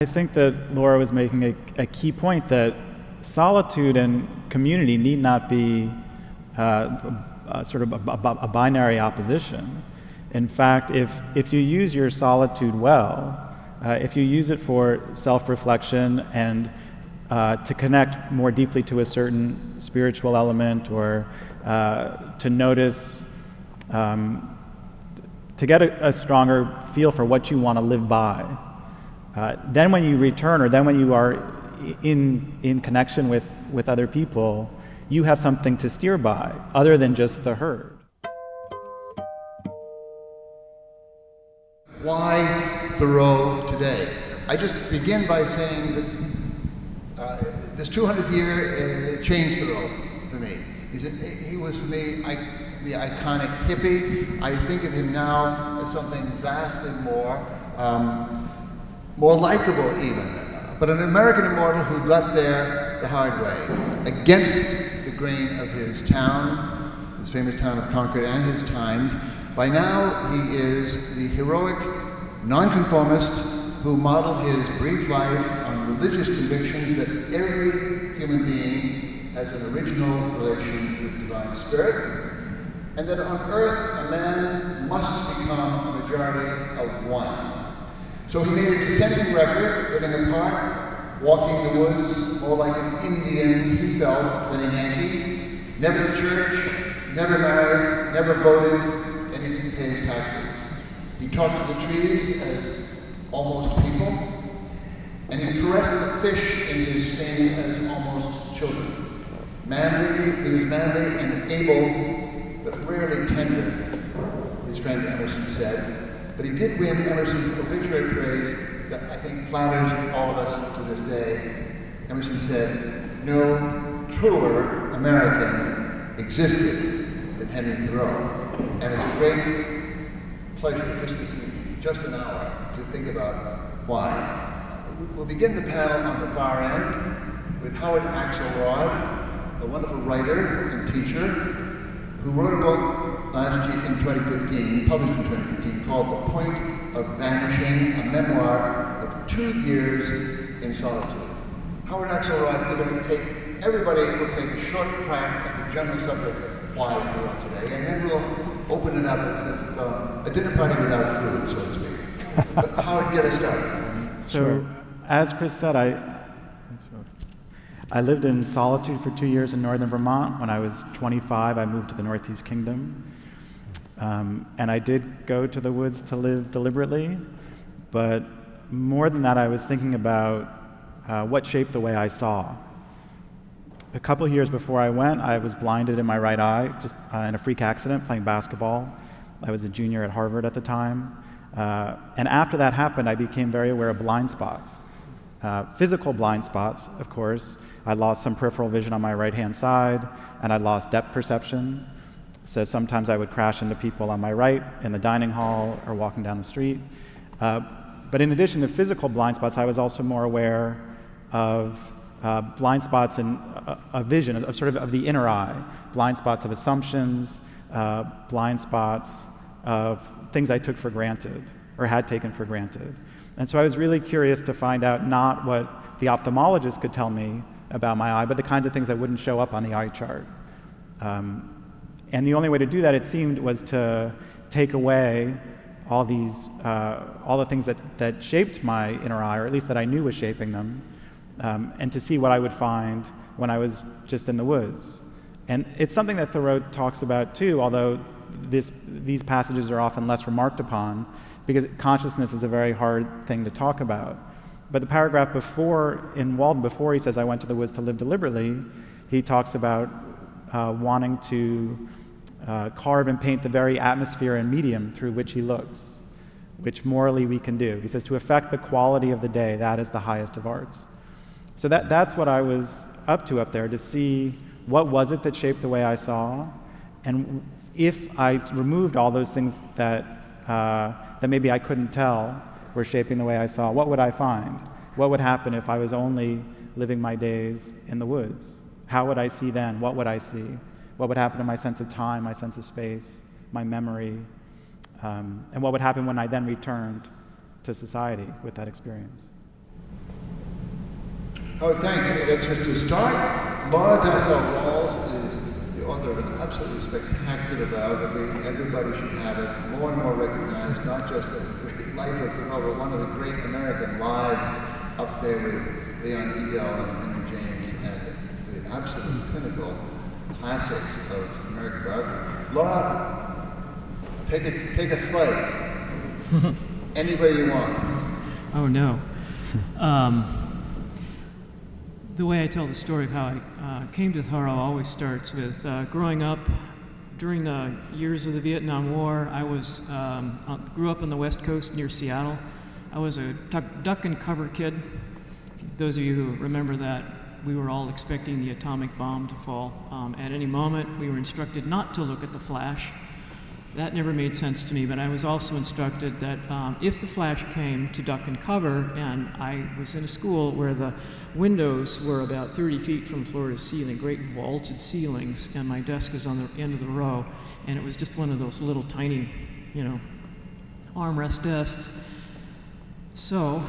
I think that Laura was making a key point that solitude and community need not be sort of a binary opposition. In fact, if you use your solitude well, if you use it for self-reflection and to connect more deeply to a certain spiritual element, or to notice, to get a stronger feel for what you want to live by, then when you return, or then when you are in connection with other people, you have something to steer by, other than just the herd. Why Thoreau today? I just begin by saying that this 200th year changed Thoreau for me. He was, for me, the iconic hippie. I think of him now as something vastly more likable even, but an American immortal who got there the hard way, against the grain of his town, his famous town of Concord, and his times. By now, he is the heroic nonconformist who modeled his brief life on religious convictions that every human being has an original relation with divine spirit, and that on earth a man must become a majority of one. So he made a dissenting record, living apart, walking the woods, more like an Indian he felt than a Yankee, never to church, never married, never voted, and he didn't pay his taxes. He talked to the trees as almost people, and he caressed the fish in his stream as almost children. He was manly and able, but rarely tender, his friend Emerson said. But he did win Emerson's obituary praise that I think flatters all of us to this day. Emerson said, "No truer American existed than Henry Thoreau." And it's a great pleasure, just an hour, to think about why. We'll begin the panel on the far end with Howard Axelrod, a wonderful writer and teacher who wrote a book last year in 2015, published in 2015, called The Point of Vanishing, a memoir of 2 years in solitude. Howard Axelrod, everybody will take a short crack at the general subject of why we're on today, and then we'll open it up as if a dinner party without food, so to speak. But Howard, get us started. So, as Chris said, I lived in solitude for 2 years in northern Vermont. When I was 25, I moved to the Northeast Kingdom. And I did go to the woods to live deliberately, but more than that, I was thinking about what shaped the way I saw. A couple years before I went, I was blinded in my right eye, just in a freak accident playing basketball. I was a junior at Harvard at the time. And after that happened, I became very aware of blind spots. Physical blind spots, of course. I lost some peripheral vision on my right-hand side, and I lost depth perception. So sometimes I would crash into people on my right in the dining hall or walking down the street. But in addition to physical blind spots, I was also more aware of blind spots in a vision, of sort of the inner eye, blind spots of assumptions, blind spots of things I took for granted or had taken for granted. And so I was really curious to find out not what the ophthalmologist could tell me about my eye, but the kinds of things that wouldn't show up on the eye chart. And the only way to do that, it seemed, was to take away all the things that shaped my inner eye, or at least that I knew was shaping them, and to see what I would find when I was just in the woods. And it's something that Thoreau talks about too, although these passages are often less remarked upon, because consciousness is a very hard thing to talk about. But the paragraph before, in Walden, before he says, "I went to the woods to live deliberately," he talks about wanting to carve and paint the very atmosphere and medium through which he looks, which morally we can do. He says, to affect the quality of the day, that is the highest of arts. So that's what I was up there, to see what was it that shaped the way I saw, and if I removed all those things that maybe I couldn't tell were shaping the way I saw, what would I find? What would happen if I was only living my days in the woods? How would I see then? What would I see? What would happen to my sense of time, my sense of space, my memory? And what would happen when I then returned to society with that experience? Oh, thanks. That's just to start. Laura Dassow is the author of an absolutely spectacular biography. Everybody should have it. More and more recognized, not just as a great life of Thoreau, but one of the great American lives, up there with Leon Edel and Henry James, and the absolute pinnacle classics of American biography. Laura, take a slice. Anybody you want. Oh no. The way I tell the story of how I came to Thoreau always starts with growing up during the years of the Vietnam War. I grew up on the West Coast near Seattle. I was a duck and cover kid. Those of you who remember that, we were all expecting the atomic bomb to fall at any moment. We were instructed not to look at the flash. That never made sense to me, but I was also instructed that if the flash came, to duck and cover, and I was in a school where the windows were about 30 feet from floor to ceiling, great vaulted ceilings, and my desk was on the end of the row, and it was just one of those little tiny, armrest desks. So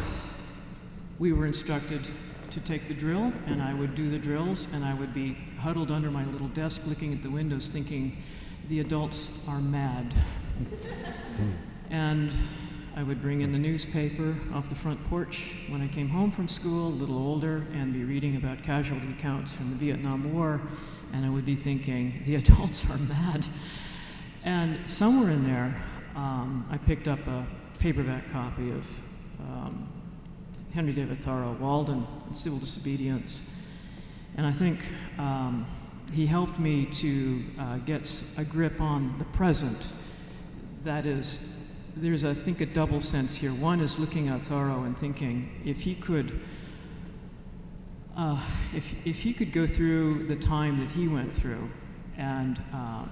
we were instructed to take the drill, and I would do the drills, and I would be huddled under my little desk looking at the windows thinking, the adults are mad. And I would bring in the newspaper off the front porch when I came home from school, a little older, and be reading about casualty accounts from the Vietnam War, and I would be thinking, the adults are mad. And somewhere in there, I picked up a paperback copy of Henry David Thoreau, Walden, Civil Disobedience, and I think he helped me to get a grip on the present. That is, there's, I think, a double sense here. One is looking at Thoreau and thinking, if he could go through the time that he went through and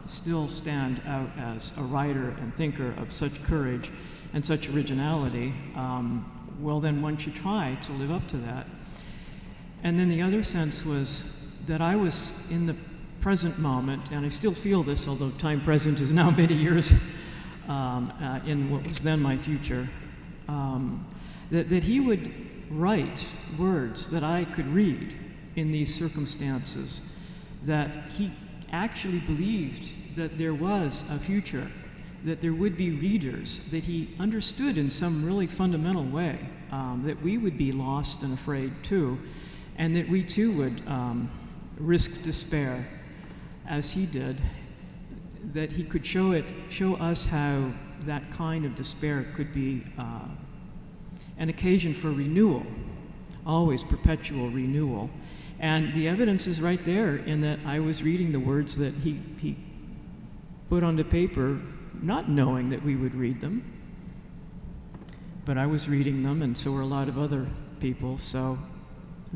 still stand out as a writer and thinker of such courage and such originality, well, then one should try to live up to that. And then the other sense was that I was in the present moment, and I still feel this, although time present is now many years in what was then my future, that he would write words that I could read in these circumstances, that he actually believed that there was a future, that there would be readers, that he understood in some really fundamental way that we would be lost and afraid too, and that we too would risk despair as he did, that he could show us how that kind of despair could be an occasion for renewal, always perpetual renewal. And the evidence is right there in that I was reading the words that he put onto paper, not knowing that we would read them, but I was reading them, and so were a lot of other people. So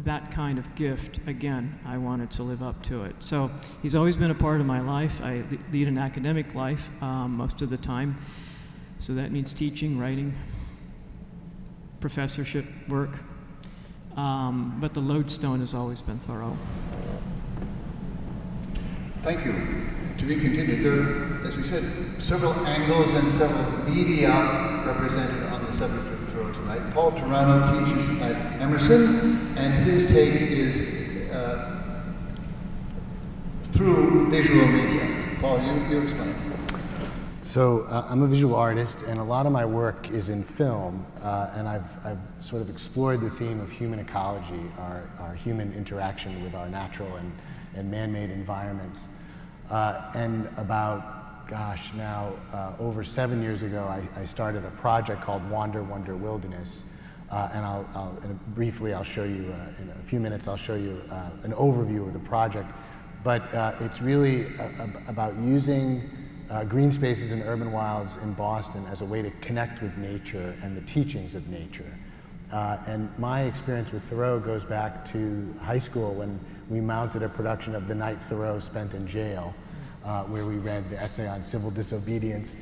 that kind of gift, again, I wanted to live up to it. So he's always been a part of my life. I lead an academic life most of the time. So that means teaching, writing, professorship work. But the lodestone has always been Thoreau. Thank you. To be continued. There are, as we said, several angles and several media represented on the subject of Thoreau tonight. Paul Turano teaches at Emerson, and his take is through visual media. Paul, you explain. So I'm a visual artist, and a lot of my work is in film, and I've sort of explored the theme of human ecology, our human interaction with our natural and man-made environments. And about, now over 7 years ago, I started a project called Wander, Wonder, Wilderness. And briefly, I'll show you, in a few minutes, I'll show you an overview of the project. But it's really about using green spaces and urban wilds in Boston as a way to connect with nature and the teachings of nature. And my experience with Thoreau goes back to high school when we mounted a production of The Night Thoreau Spent in Jail, where we read the essay on civil disobedience.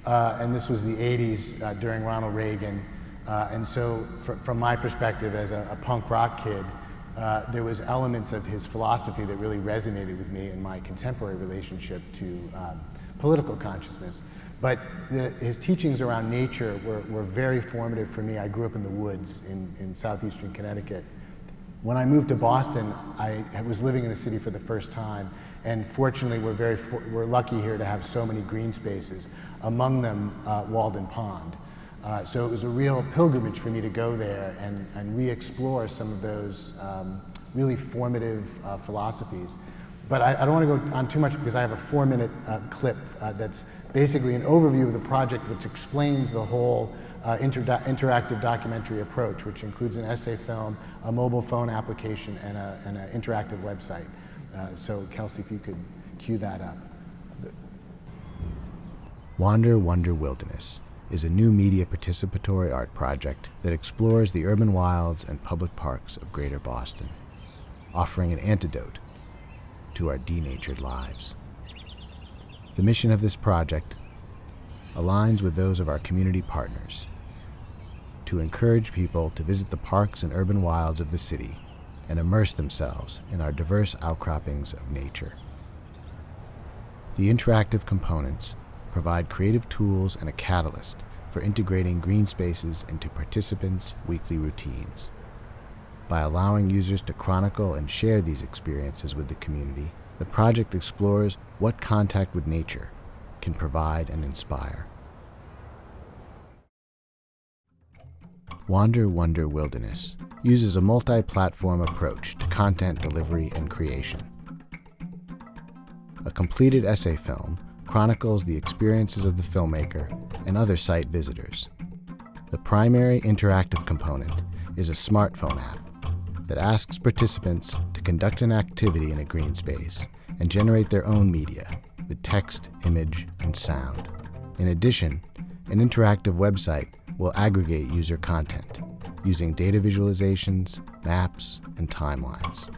And this was the 80s during Ronald Reagan. And so from my perspective as a punk rock kid, there was elements of his philosophy that really resonated with me in my contemporary relationship to political consciousness. But his teachings around nature were very formative for me. I grew up in the woods in southeastern Connecticut. When I moved to Boston, I was living in the city for the first time, and fortunately we're lucky here to have so many green spaces, among them Walden Pond. So it was a real pilgrimage for me to go there and re-explore some of those really formative philosophies. But I don't want to go on too much because I have a 4-minute clip that's basically an overview of the project, which explains the whole interactive documentary approach, which includes an essay film, a mobile phone application, and an interactive website. So Kelsey, if you could cue that up. Wander Wonder Wilderness is a new media participatory art project that explores the urban wilds and public parks of Greater Boston, offering an antidote to our denatured lives. The mission of this project aligns with those of our community partners to encourage people to visit the parks and urban wilds of the city and immerse themselves in our diverse outcroppings of nature. The interactive components provide creative tools and a catalyst for integrating green spaces into participants' weekly routines. By allowing users to chronicle and share these experiences with the community, the project explores what contact with nature can provide and inspire. Wander Wonder Wilderness uses a multi-platform approach to content delivery and creation. A completed essay film chronicles the experiences of the filmmaker and other site visitors. The primary interactive component is a smartphone app that asks participants to conduct an activity in a green space and generate their own media with text, image, and sound. In addition, an interactive website will aggregate user content using data visualizations, maps, and timelines.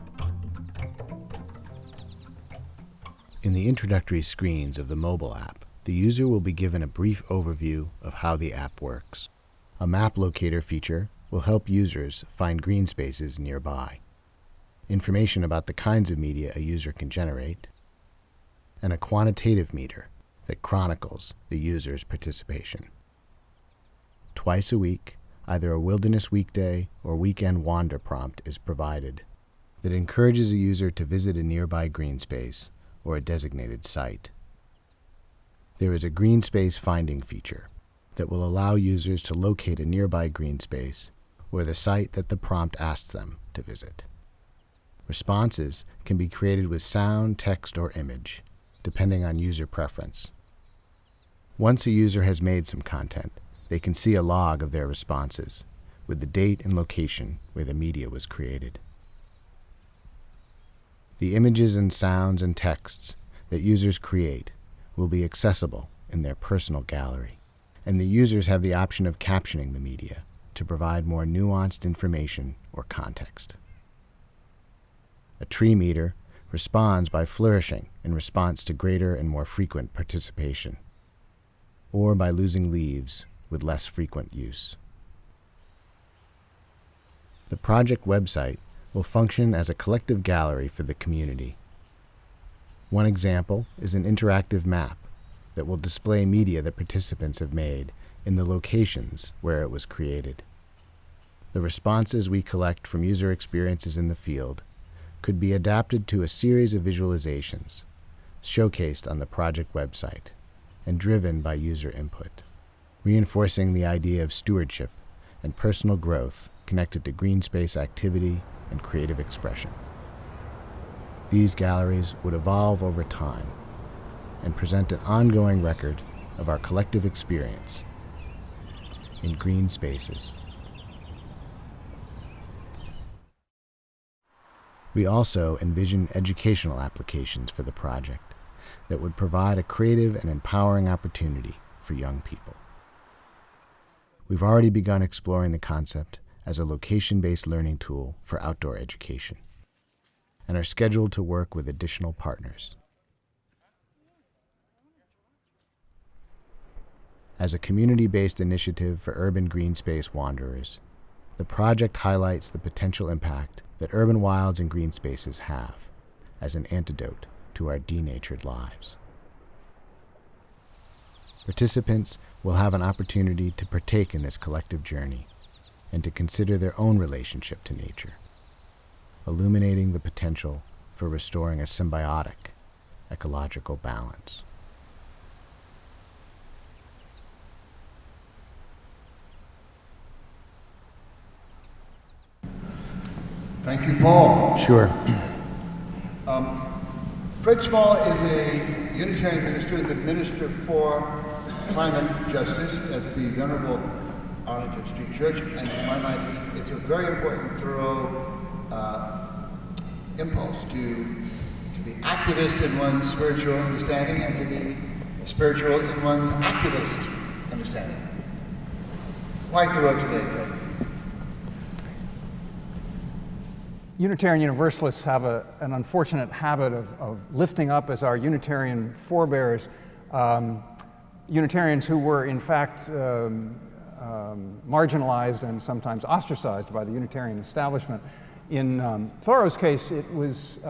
In the introductory screens of the mobile app, the user will be given a brief overview of how the app works. A map locator feature will help users find green spaces nearby, information about the kinds of media a user can generate, and a quantitative meter that chronicles the user's participation. Twice a week, either a wilderness weekday or weekend wander prompt is provided that encourages a user to visit a nearby green space or a designated site. There is a green space finding feature that will allow users to locate a nearby green space or the site that the prompt asks them to visit. Responses can be created with sound, text, or image, depending on user preference. Once a user has made some content, they can see a log of their responses with the date and location where the media was created. The images and sounds and texts that users create will be accessible in their personal gallery, and the users have the option of captioning the media to provide more nuanced information or context. A tree meter responds by flourishing in response to greater and more frequent participation, or by losing leaves with less frequent use. The project website will function as a collective gallery for the community. One example is an interactive map that will display media that participants have made in the locations where it was created. The responses we collect from user experiences in the field could be adapted to a series of visualizations showcased on the project website and driven by user input, reinforcing the idea of stewardship and personal growth connected to green space activity and creative expression. These galleries would evolve over time and present an ongoing record of our collective experience in green spaces. We also envision educational applications for the project that would provide a creative and empowering opportunity for young people. We've already begun exploring the concept as a location-based learning tool for outdoor education, and are scheduled to work with additional partners. As a community-based initiative for urban green space wanderers, the project highlights the potential impact that urban wilds and green spaces have as an antidote to our denatured lives. Participants will have an opportunity to partake in this collective journey and to consider their own relationship to nature, illuminating the potential for restoring a symbiotic ecological balance. Thank you, Paul. Sure. Fred Small is a Unitarian minister, the Minister for Climate Justice at the Venerable Arlington Street Church, and to my mind, it's a very important Thoreau impulse to be activist in one's spiritual understanding and to be spiritual in one's activist understanding. Why Thoreau today, Fred? Unitarian Universalists have an unfortunate habit of lifting up as our Unitarian forebears Unitarians who were in fact marginalized and sometimes ostracized by the Unitarian establishment. In Thoreau's case, it was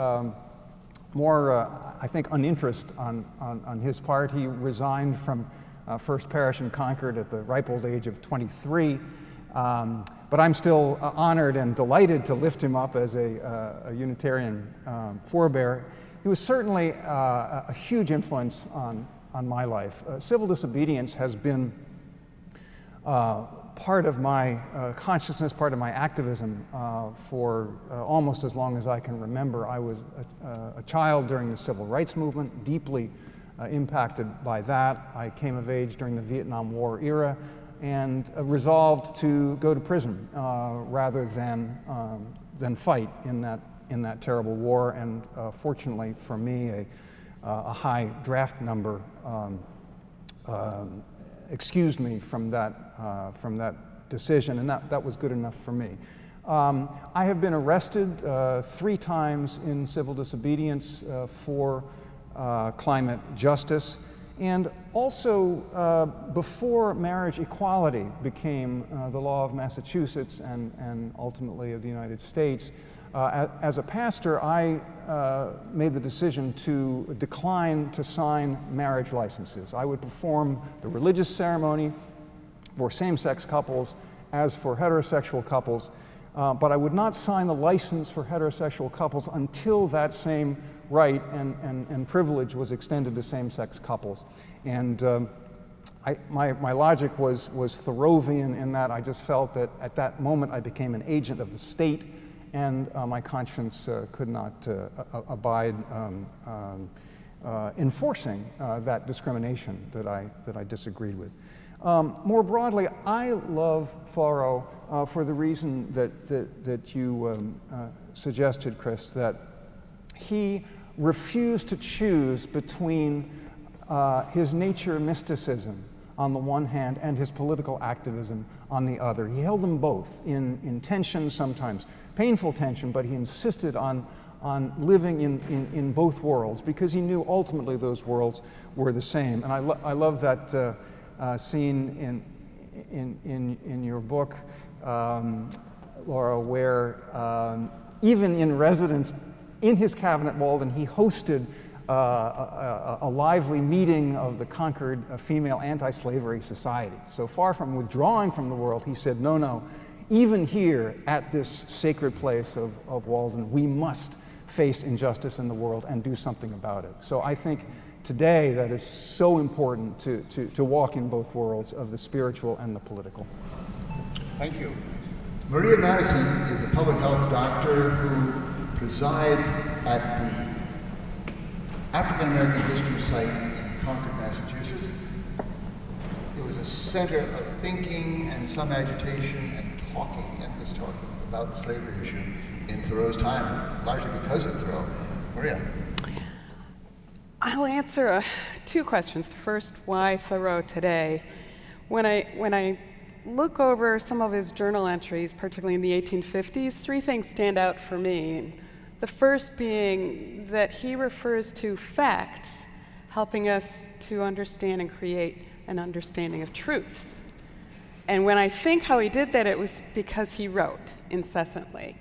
more, I think, uninterest on his part. He resigned from First Parish in Concord at the ripe old age of 23. But I'm still honored and delighted to lift him up as a Unitarian forebear. He was certainly a huge influence on my life. Civil disobedience has been part of my consciousness, part of my activism for almost as long as I can remember. I was a child during the civil rights movement, deeply impacted by that. I came of age during the Vietnam War era and resolved to go to prison rather than fight in that terrible war. And fortunately for me, a high draft number excused me from that decision, and that was good enough for me. I have been arrested 3 times in civil disobedience for climate justice. And also, before marriage equality became the law of Massachusetts and ultimately of the United States, as a pastor, I made the decision to decline to sign marriage licenses. I would perform the religious ceremony for same-sex couples as for heterosexual couples, but I would not sign the license for heterosexual couples until that same right and privilege was extended to same-sex couples. And my logic was Thoreauvian in that I just felt that at that moment I became an agent of the state, and my conscience could not abide enforcing that discrimination that I disagreed with. More broadly, I love Thoreau for the reason that you suggested, Chris, that he refused to choose between his nature mysticism on the one hand and his political activism on the other. He held them both in tension, sometimes painful tension, but he insisted on living in both worlds because he knew ultimately those worlds were the same. And I love that scene in your book, Laura, where even in residence in his cabinet, Walden, he hosted a lively meeting of the Concord Female Anti-Slavery Society. So far from withdrawing from the world, he said, no, even here at this sacred place of Walden, we must face injustice in the world and do something about it. So I think today that is so important to walk in both worlds of the spiritual and the political. Thank you. Maria Madison is a public health doctor who presides at the African American History Site in Concord, Massachusetts. It was a center of thinking and some agitation and endless talking about the slavery issue in Thoreau's time, largely because of Thoreau. Maria. I'll answer 2 questions. The first, why Thoreau today? When I look over some of his journal entries, particularly in the 1850s, 3 things stand out for me. The first being that he refers to facts, helping us to understand and create an understanding of truths. And when I think how he did that, it was because he wrote incessantly.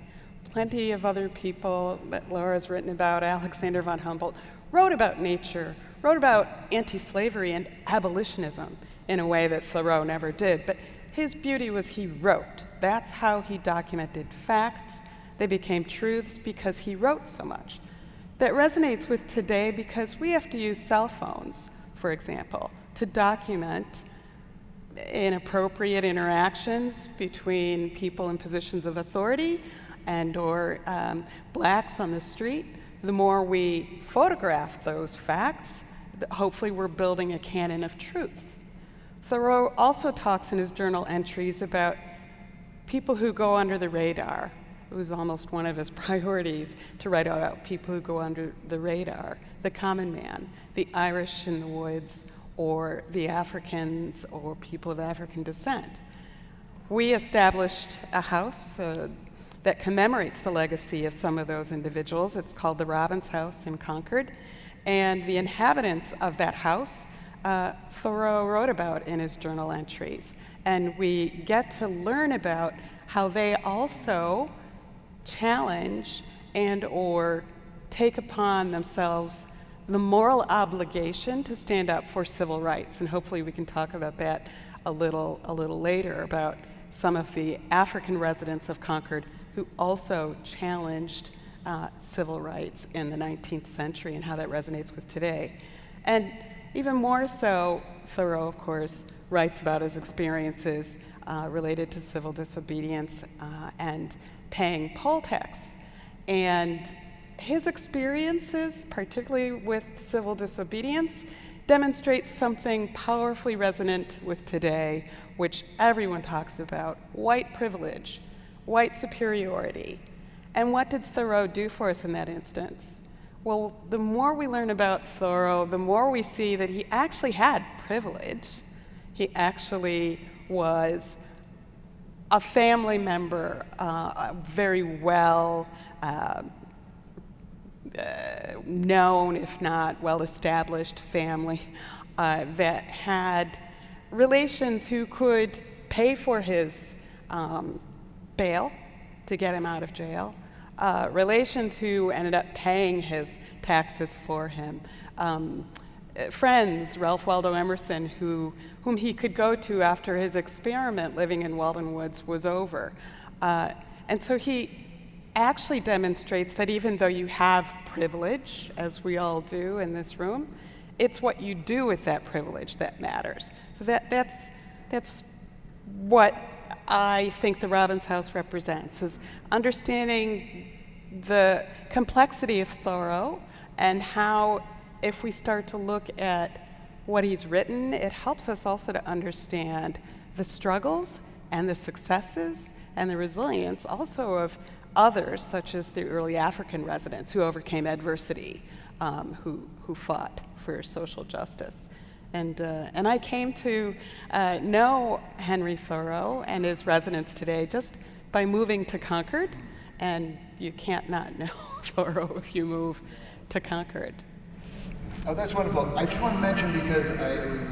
Plenty of other people that Laura's written about, Alexander von Humboldt, wrote about nature, wrote about anti-slavery and abolitionism in a way that Thoreau never did. But his beauty was he wrote. That's how he documented facts. They became truths because he wrote so much. That resonates with today because we have to use cell phones, for example, to document inappropriate interactions between people in positions of authority and or blacks on the street. The more we photograph those facts, hopefully we're building a canon of truths. Thoreau also talks in his journal entries about people who go under the radar. It was almost one of his priorities to write about people who go under the radar, the common man, the Irish in the woods, or the Africans or people of African descent. We established a house that commemorates the legacy of some of those individuals. It's called the Robbins House in Concord. And the inhabitants of that house, Thoreau wrote about in his journal entries. And we get to learn about how they also challenge and or take upon themselves the moral obligation to stand up for civil rights. And hopefully we can talk about that a little later, about some of the African residents of Concord who also challenged civil rights in the 19th century and how that resonates with today. And even more so, Thoreau, of course, writes about his experiences related to civil disobedience and paying poll tax. And his experiences, particularly with civil disobedience, demonstrate something powerfully resonant with today, which everyone talks about: white privilege, white superiority. And what did Thoreau do for us in that instance? Well, the more we learn about Thoreau, the more we see that he actually had privilege. He actually was a family member, very well known, if not well-established family that had relations who could pay for his bail to get him out of jail, relations who ended up paying his taxes for him, friends, Ralph Waldo Emerson, whom he could go to after his experiment living in Walden Woods was over. And so he actually demonstrates that even though you have privilege, as we all do in this room, it's what you do with that privilege that matters. So that's what I think the Robbins House represents, is understanding the complexity of Thoreau and how, if we start to look at what he's written, it helps us also to understand the struggles and the successes and the resilience also of others, such as the early African residents who overcame adversity, who fought for social justice. And I came to know Henry Thoreau and his residents today just by moving to Concord, and you can't not know Thoreau if you move to Concord. Oh, that's wonderful. I just want to mention, because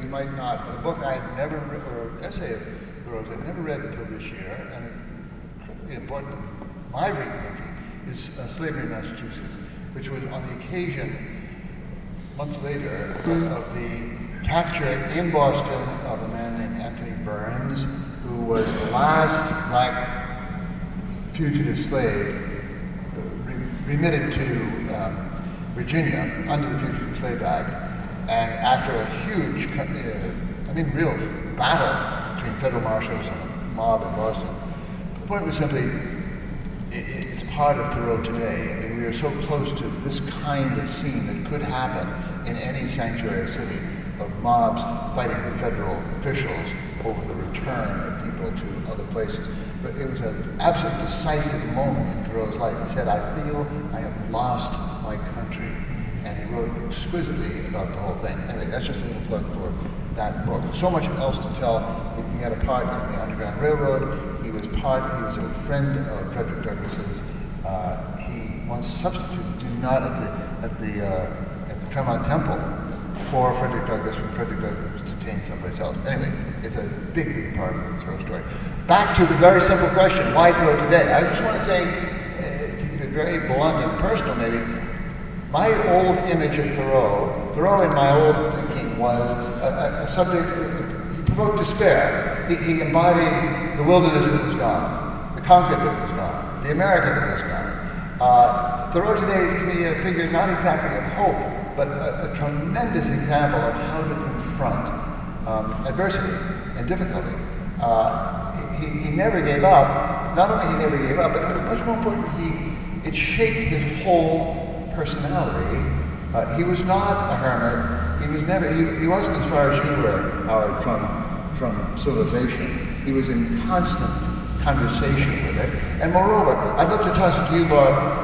you might not, a book I had never read, or an essay of Thoreau's I'd never read until this year, and incredibly important in my rethinking, is Slavery in Massachusetts, which was on the occasion, months later, of the capture in Boston of a man named Anthony Burns, who was the last black fugitive slave remitted to Virginia under the Fugitive Slave Act. And after a huge, real battle between federal marshals and a mob in Boston, the point was simply, it's part of Thoreau today. I mean, we are so close to this kind of scene that could happen in any sanctuary city, of mobs fighting with federal officials over the return of people to other places. But it was an absolute decisive moment in Thoreau's life. He said, "I feel I have lost my country." And he wrote exquisitely about the whole thing. Anyway, that's just a little plug for that book. So much else to tell. He had a part in the Underground Railroad. He was a friend of Frederick Douglass's. He once substituted, at the Tremont Temple for Frederick Douglass when Frederick Douglass was detained someplace else. Anyway, it's a big, big part of the Thoreau story. Back to the very simple question, why Thoreau today? I just want to say, to keep it very blunt and personal maybe, my old image of Thoreau in my old thinking was a subject, he provoked despair. He embodied the wilderness that was gone, the Concord that was gone, the American of this guy. Thoreau today is to me a figure not exactly of hope, but a tremendous example of how to confront adversity and difficulty. He never gave up. Not only he never gave up, but it was much more important, it shaped his whole personality. He was not a hermit. He was never. He wasn't as far as you were, Howard, from civilization. He was in constant conversation with it. And moreover, I'd love to toss it to you, Laura.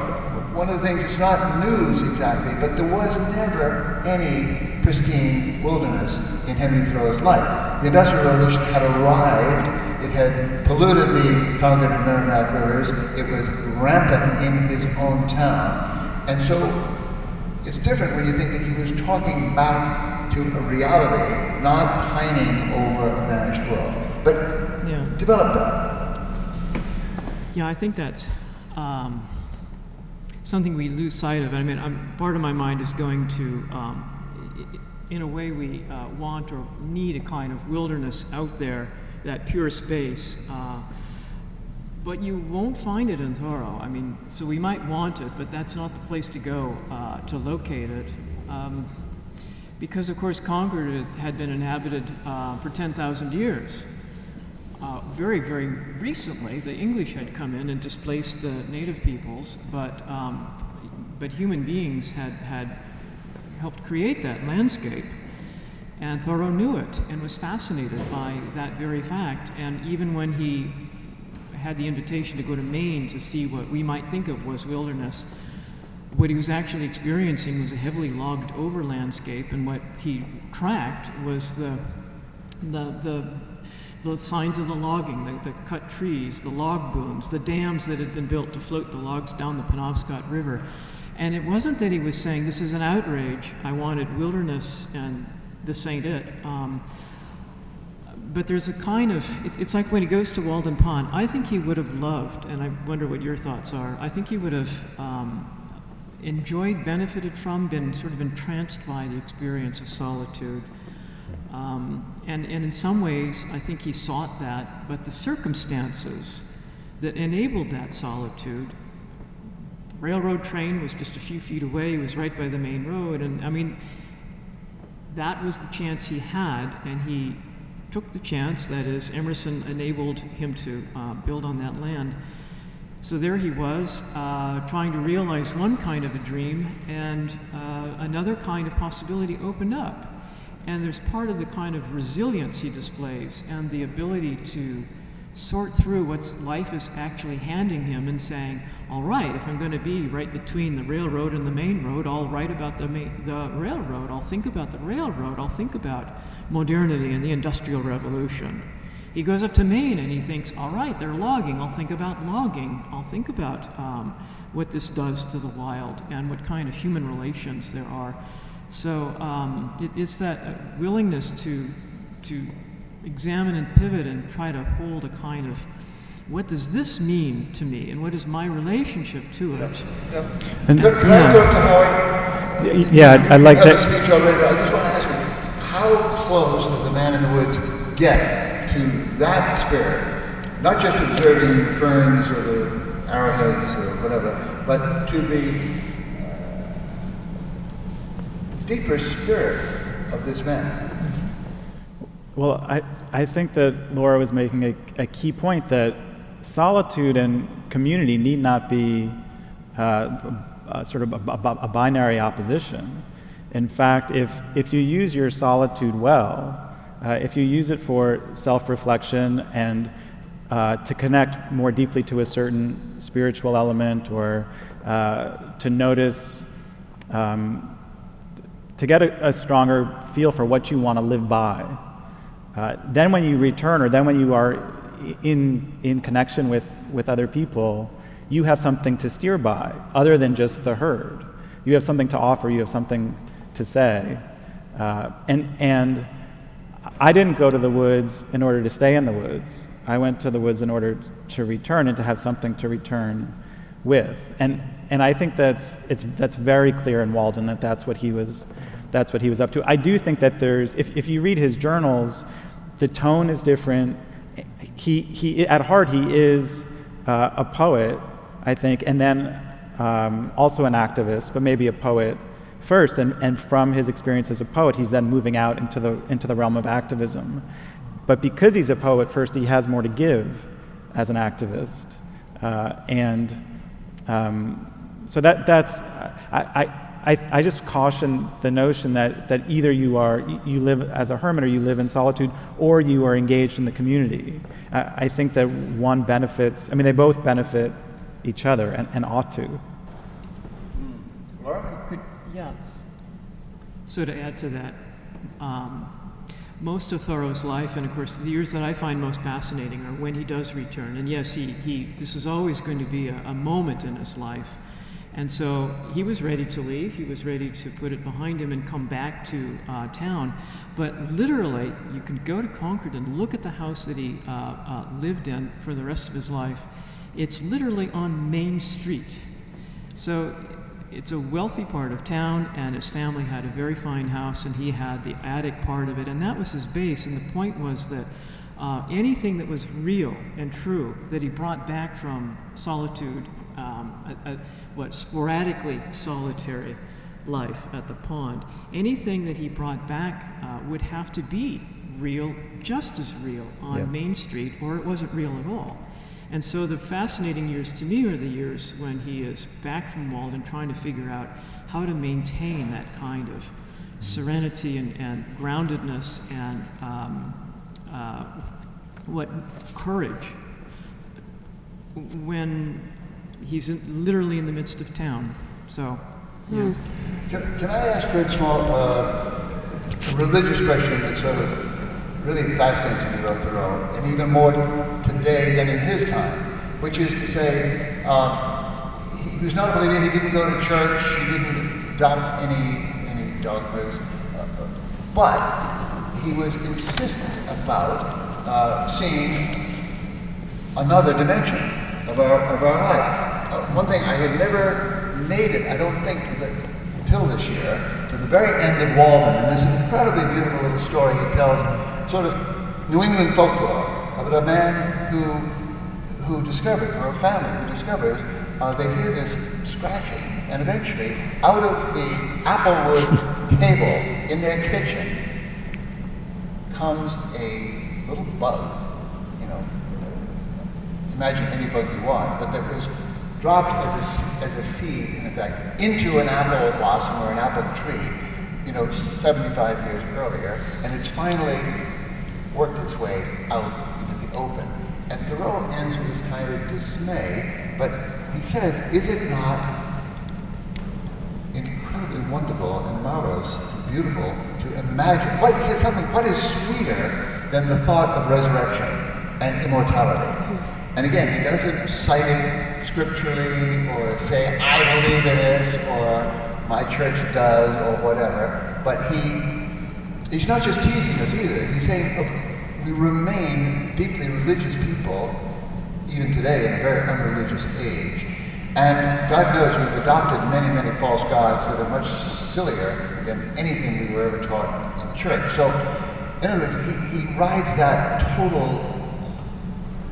One of the things, it's not news exactly, but there was never any pristine wilderness in Henry Thoreau's life. The Industrial Revolution had arrived. It had polluted the Concord and Merrimack rivers. It was rampant in his own town. And so it's different when you think that he was talking back to a reality, not pining over a vanished world. But develop that. Yeah, I think that's something we lose sight of. I mean, part of my mind is going to, in a way, we want or need a kind of wilderness out there, that pure space. But you won't find it in Thoreau. I mean, so we might want it, but that's not the place to go to locate it. Because, of course, Concord had been inhabited for 10,000 years. Very, very recently, the English had come in and displaced the native peoples, but human beings had helped create that landscape. And Thoreau knew it and was fascinated by that very fact. And even when he had the invitation to go to Maine to see what we might think of was wilderness, what he was actually experiencing was a heavily logged over landscape, and what he tracked was the signs of the logging, the cut trees, the log booms, the dams that had been built to float the logs down the Penobscot River. And it wasn't that he was saying, this is an outrage, I wanted wilderness and this ain't it. But there's a kind of, it's like when he goes to Walden Pond, I think he would have loved, and I wonder what your thoughts are, I think he would have enjoyed, benefited from, been sort of entranced by the experience of solitude. And in some ways, I think he sought that, but the circumstances that enabled that solitude, the railroad train was just a few feet away, it was right by the main road, and I mean, that was the chance he had, and he took the chance. That is, Emerson enabled him to build on that land. So there he was, trying to realize one kind of a dream, and another kind of possibility opened up. And there's part of the kind of resilience he displays and the ability to sort through what life is actually handing him and saying, all right, if I'm going to be right between the railroad and the main road, I'll write about the railroad, I'll think about the railroad, I'll think about modernity and the Industrial Revolution. He goes up to Maine and he thinks, all right, they're logging, I'll think about logging, I'll think about what this does to the wild and what kind of human relations there are. So it's that willingness to examine and pivot and try to hold a kind of, what does this mean to me, and what is my relationship to it? And can I go to Howard? Yeah, I'd like to. You have a speech already. I just want to ask you, how close does a man in the woods get to that spirit? Not just observing the ferns or the arrowheads or whatever, but to the deeper spirit of this man. Well, I think that Laura was making a key point, that solitude and community need not be sort of a binary opposition. In fact, if you use your solitude well, if you use it for self-reflection and to connect more deeply to a certain spiritual element, or to notice, to get a stronger feel for what you want to live by, then when you return, or then when you are in connection with other people, you have something to steer by, other than just the herd. You have something to offer, you have something to say. And I didn't go to the woods in order to stay in the woods. I went to the woods in order to return and to have something to return with. And I think that's very clear in Walden, that's what he was up to. I do think that there's, if you read his journals, the tone is different. He at heart, he is a poet, I think, and then also an activist, but maybe a poet first. And from his experience as a poet, he's then moving out into the realm of activism. But because he's a poet first, he has more to give as an activist. So that's I just caution the notion that either you live as a hermit or you live in solitude, or you are engaged in the community. I think that one benefits, I mean, they both benefit each other and ought to. Laura? Yes. So to add to that, most of Thoreau's life, and of course the years that I find most fascinating, are when he does return. And yes, this was always going to be a moment in his life. And so he was ready to leave. He was ready to put it behind him and come back to town. But literally, you can go to Concord and look at the house that he lived in for the rest of his life. It's literally on Main Street. So it's a wealthy part of town, and his family had a very fine house, and he had the attic part of it, and that was his base. And the point was that anything that was real and true that he brought back from solitude, sporadically solitary life at the pond, anything that he brought back would have to be real, just as real on Main Street, or it wasn't real at all. And so the fascinating years to me are the years when he is back from Walden trying to figure out how to maintain that kind of serenity and groundedness and courage when he's literally in the midst of town. So, yeah. Can I ask for a small religious question that sort of really fascinates me about Thoreau, and even more today than in his time, which is to say, he was not a believer. He didn't go to church. He didn't adopt any dogmas, but he was insistent about seeing another dimension of our life. One thing I had never made it, I don't think, until this year, to the very end of Walden, and this incredibly beautiful little story he tells, sort of New England folklore about a man who discovers, or a family who discovers, they hear this scratching, and eventually, out of the applewood table in their kitchen comes a little bug. Imagine any bug you want, but that was dropped as a seed, in effect, into an apple blossom or an apple tree, 75 years earlier, and it's finally worked its way out into the open. And Thoreau ends with this kind of dismay, but he says, is it not incredibly wonderful and marvelous, beautiful to imagine? He says something, what is sweeter than the thought of resurrection and immortality? And again, he doesn't cite it scripturally or say, I believe in this, or my church does, or whatever. But he's not just teasing us either. He's saying, look, we remain deeply religious people, even today in a very unreligious age. And God knows we've adopted many, many false gods that are much sillier than anything we were ever taught in church. So, in other words, he rides that total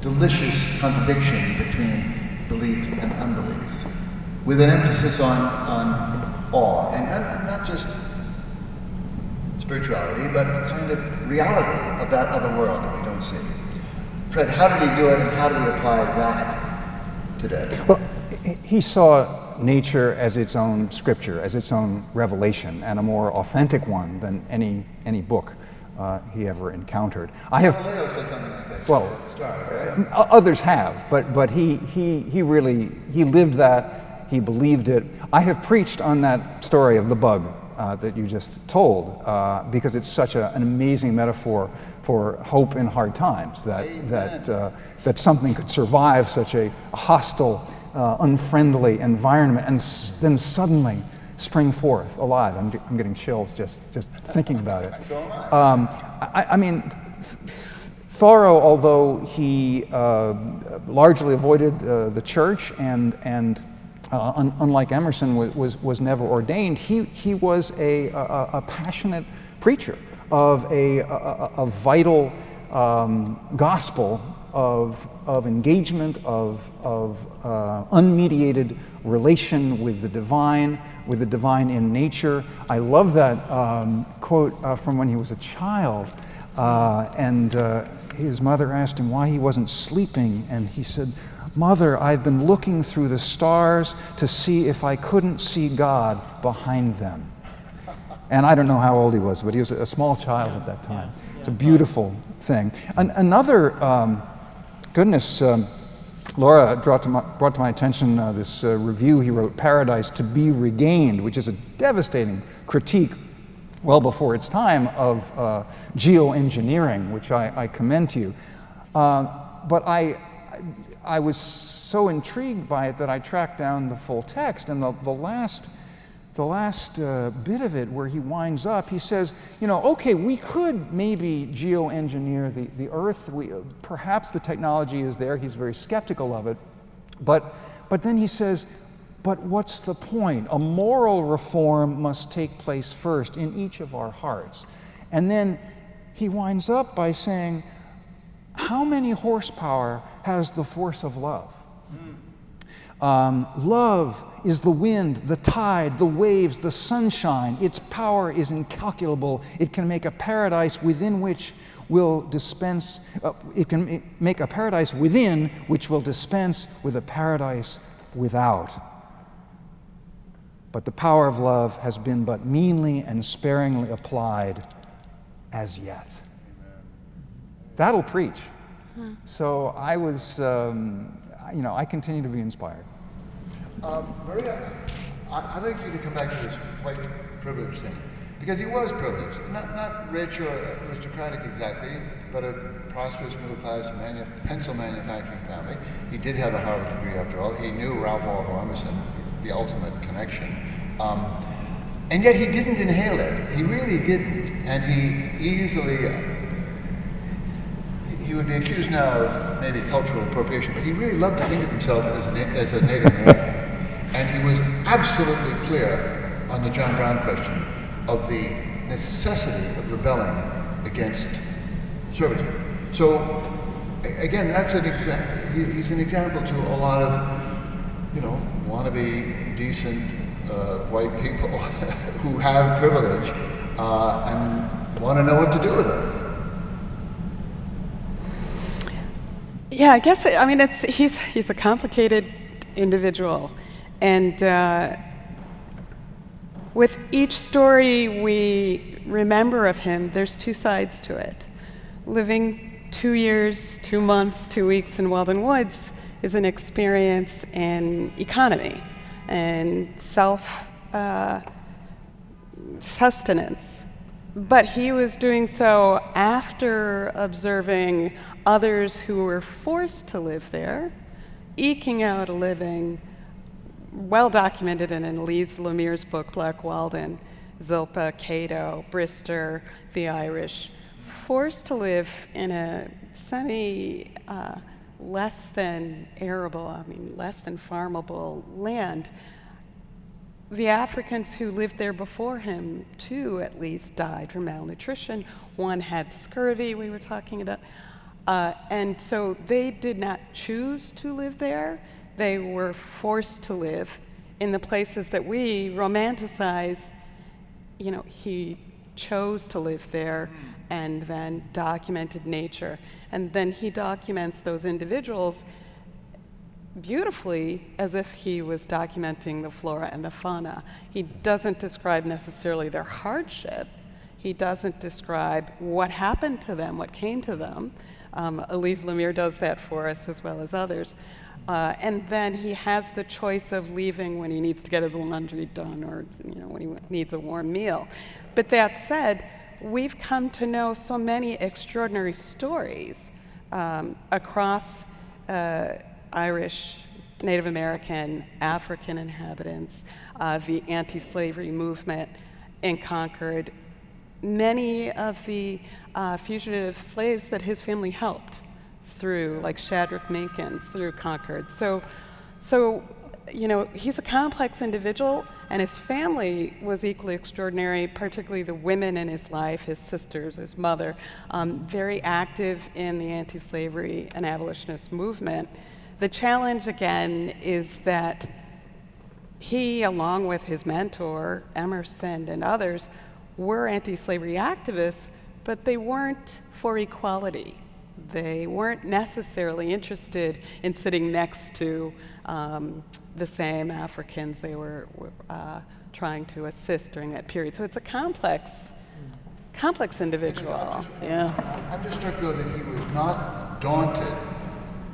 delicious contradiction between belief and unbelief, with an emphasis on awe, and not just spirituality, but a kind of reality of that other world that we don't see. Fred, how did he do it, and how do we apply that today? Well, he saw nature as its own scripture, as its own revelation, and a more authentic one than any book he ever encountered. Galileo said something like that. Well, at the start, right? Others have, but he really lived that. He believed it. I have preached on that story of the bug that you just told because it's such an amazing metaphor for hope in hard times. That something could survive such a hostile, unfriendly environment, and then suddenly spring forth alive. I'm getting chills just thinking about it. I mean, Thoreau, although he largely avoided the church and unlike Emerson was never ordained, he was a passionate preacher of a vital gospel of engagement, of unmediated relation with the divine in nature. I love that quote from when he was a child, and his mother asked him why he wasn't sleeping, and he said, "Mother, I've been looking through the stars to see if I couldn't see God behind them." And I don't know how old he was, but he was a small child at that time. It's a beautiful thing. Another, Laura brought to my attention this review he wrote, Paradise to Be Regained, which is a devastating critique, well before its time, of geoengineering, which I commend to you. But I was so intrigued by it that I tracked down the full text, and the last bit of it where he winds up, he says, okay, we could maybe geoengineer the Earth. Perhaps the technology is there. He's very skeptical of it. But then he says, but what's the point? A moral reform must take place first in each of our hearts. And then he winds up by saying, how many horsepower has the force of love? Love is the wind, the tide, the waves, the sunshine. Its power is incalculable. It can make a paradise within which will dispense, make a paradise within which will dispense with a paradise without. But the power of love has been but meanly and sparingly applied as yet. That'll preach. So I was, I continue to be inspired. Maria, I'd like you to come back to this white privilege thing, because he was privileged, not rich or aristocratic exactly, but a prosperous middle-class pencil manufacturing family. He did have a Harvard degree after all. He knew Ralph Waldo Emerson, the ultimate connection. And yet he didn't inhale it. He really didn't. And he easily, he would be accused now of maybe cultural appropriation, but he really loved to think of himself as a Native American. And he was absolutely clear on the John Brown question of the necessity of rebelling against servitude. So, again, that's an example. He's an example to a lot of, wannabe, decent white people who have privilege and want to know what to do with it. Yeah, I guess, he's a complicated individual. And with each story we remember of him, there's two sides to it. Living 2 years, 2 months, 2 weeks in Weldon Woods is an experience in economy and self-sustenance. But he was doing so after observing others who were forced to live there, eking out a living, well documented in Lise Lemire's book, Black Walden, Zilpa, Cato, Brister, the Irish, forced to live in a less than arable, less than farmable land. The Africans who lived there before him, 2 at least, died from malnutrition. 1 had scurvy, we were talking about. And so they did not choose to live there. They were forced to live in the places that we romanticize. He chose to live there and then documented nature. And then he documents those individuals beautifully as if he was documenting the flora and the fauna. He doesn't describe necessarily their hardship. He doesn't describe what happened to them, what came to them. Elise Lemire does that for us as well as others. And then he has the choice of leaving when he needs to get his laundry done or when he needs a warm meal. But that said, we've come to know so many extraordinary stories across Irish, Native American, African inhabitants, the anti-slavery movement in Concord, many of the fugitive slaves that his family helped through, like Shadrach Minkins, through Concord. So he's a complex individual, and his family was equally extraordinary, particularly the women in his life, his sisters, his mother, very active in the anti-slavery and abolitionist movement. The challenge, again, is that he, along with his mentor, Emerson, and others, were anti-slavery activists, but they weren't for equality. They weren't necessarily interested in sitting next to the same Africans they were trying to assist during that period. So it's a complex individual. I'm just struck, though, that he was not daunted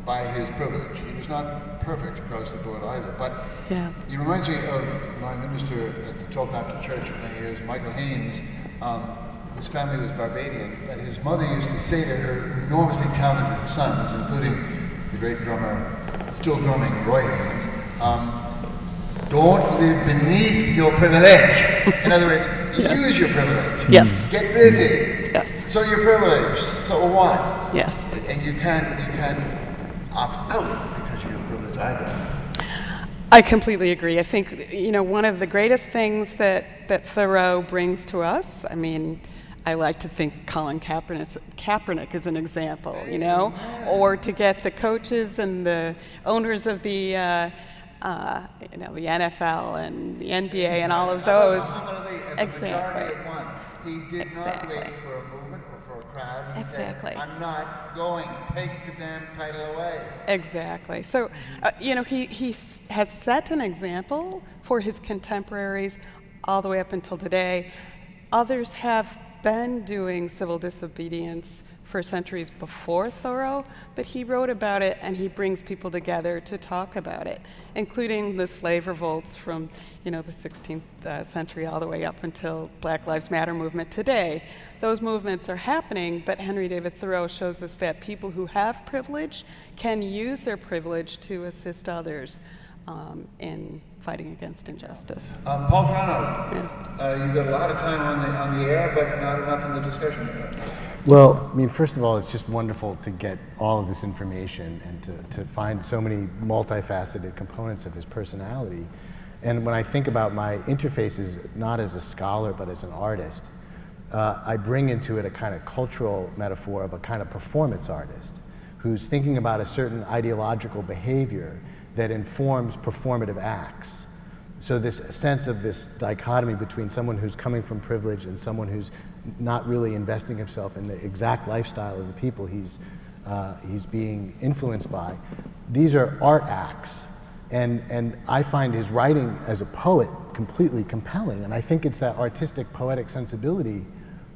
by his privilege. He was not perfect across the board either. But he reminds me of my minister at the 12th Baptist Church for many years, Michael Haynes, whose family was Barbadian, and his mother used to say to her enormously talented sons, including the great drummer, still drumming, Roy Haynes, don't live beneath your privilege. In other words, use your privilege. Yes. Get busy. Yes. So you're privileged. So what? Yes. And you can't opt out because of your privilege either. I completely agree. I think, one of the greatest things that Thoreau brings to us, I like to think Colin Kaepernick is an example, or to get the coaches and the owners of the, the NFL and the NBA and all of those. Exactly. He did not wait for a movement or for a crowd. He said, I'm not going. Take the damn title away. Exactly. So, he has set an example for his contemporaries all the way up until today. Others have been doing civil disobedience for centuries before Thoreau, but he wrote about it and he brings people together to talk about it, including the slave revolts from, the 16th century all the way up until Black Lives Matter movement today. Those movements are happening, but Henry David Thoreau shows us that people who have privilege can use their privilege to assist others in fighting against injustice. Paul Turano, you've got a lot of time on the air, but not enough in the discussion. Well, first of all, it's just wonderful to get all of this information and to find so many multifaceted components of his personality. And when I think about my interfaces, not as a scholar, but as an artist, I bring into it a kind of cultural metaphor of a kind of performance artist who's thinking about a certain ideological behavior that informs performative acts. So this sense of this dichotomy between someone who's coming from privilege and someone who's not really investing himself in the exact lifestyle of the people he's being influenced by. These are art acts. And I find his writing as a poet completely compelling. And I think it's that artistic, poetic sensibility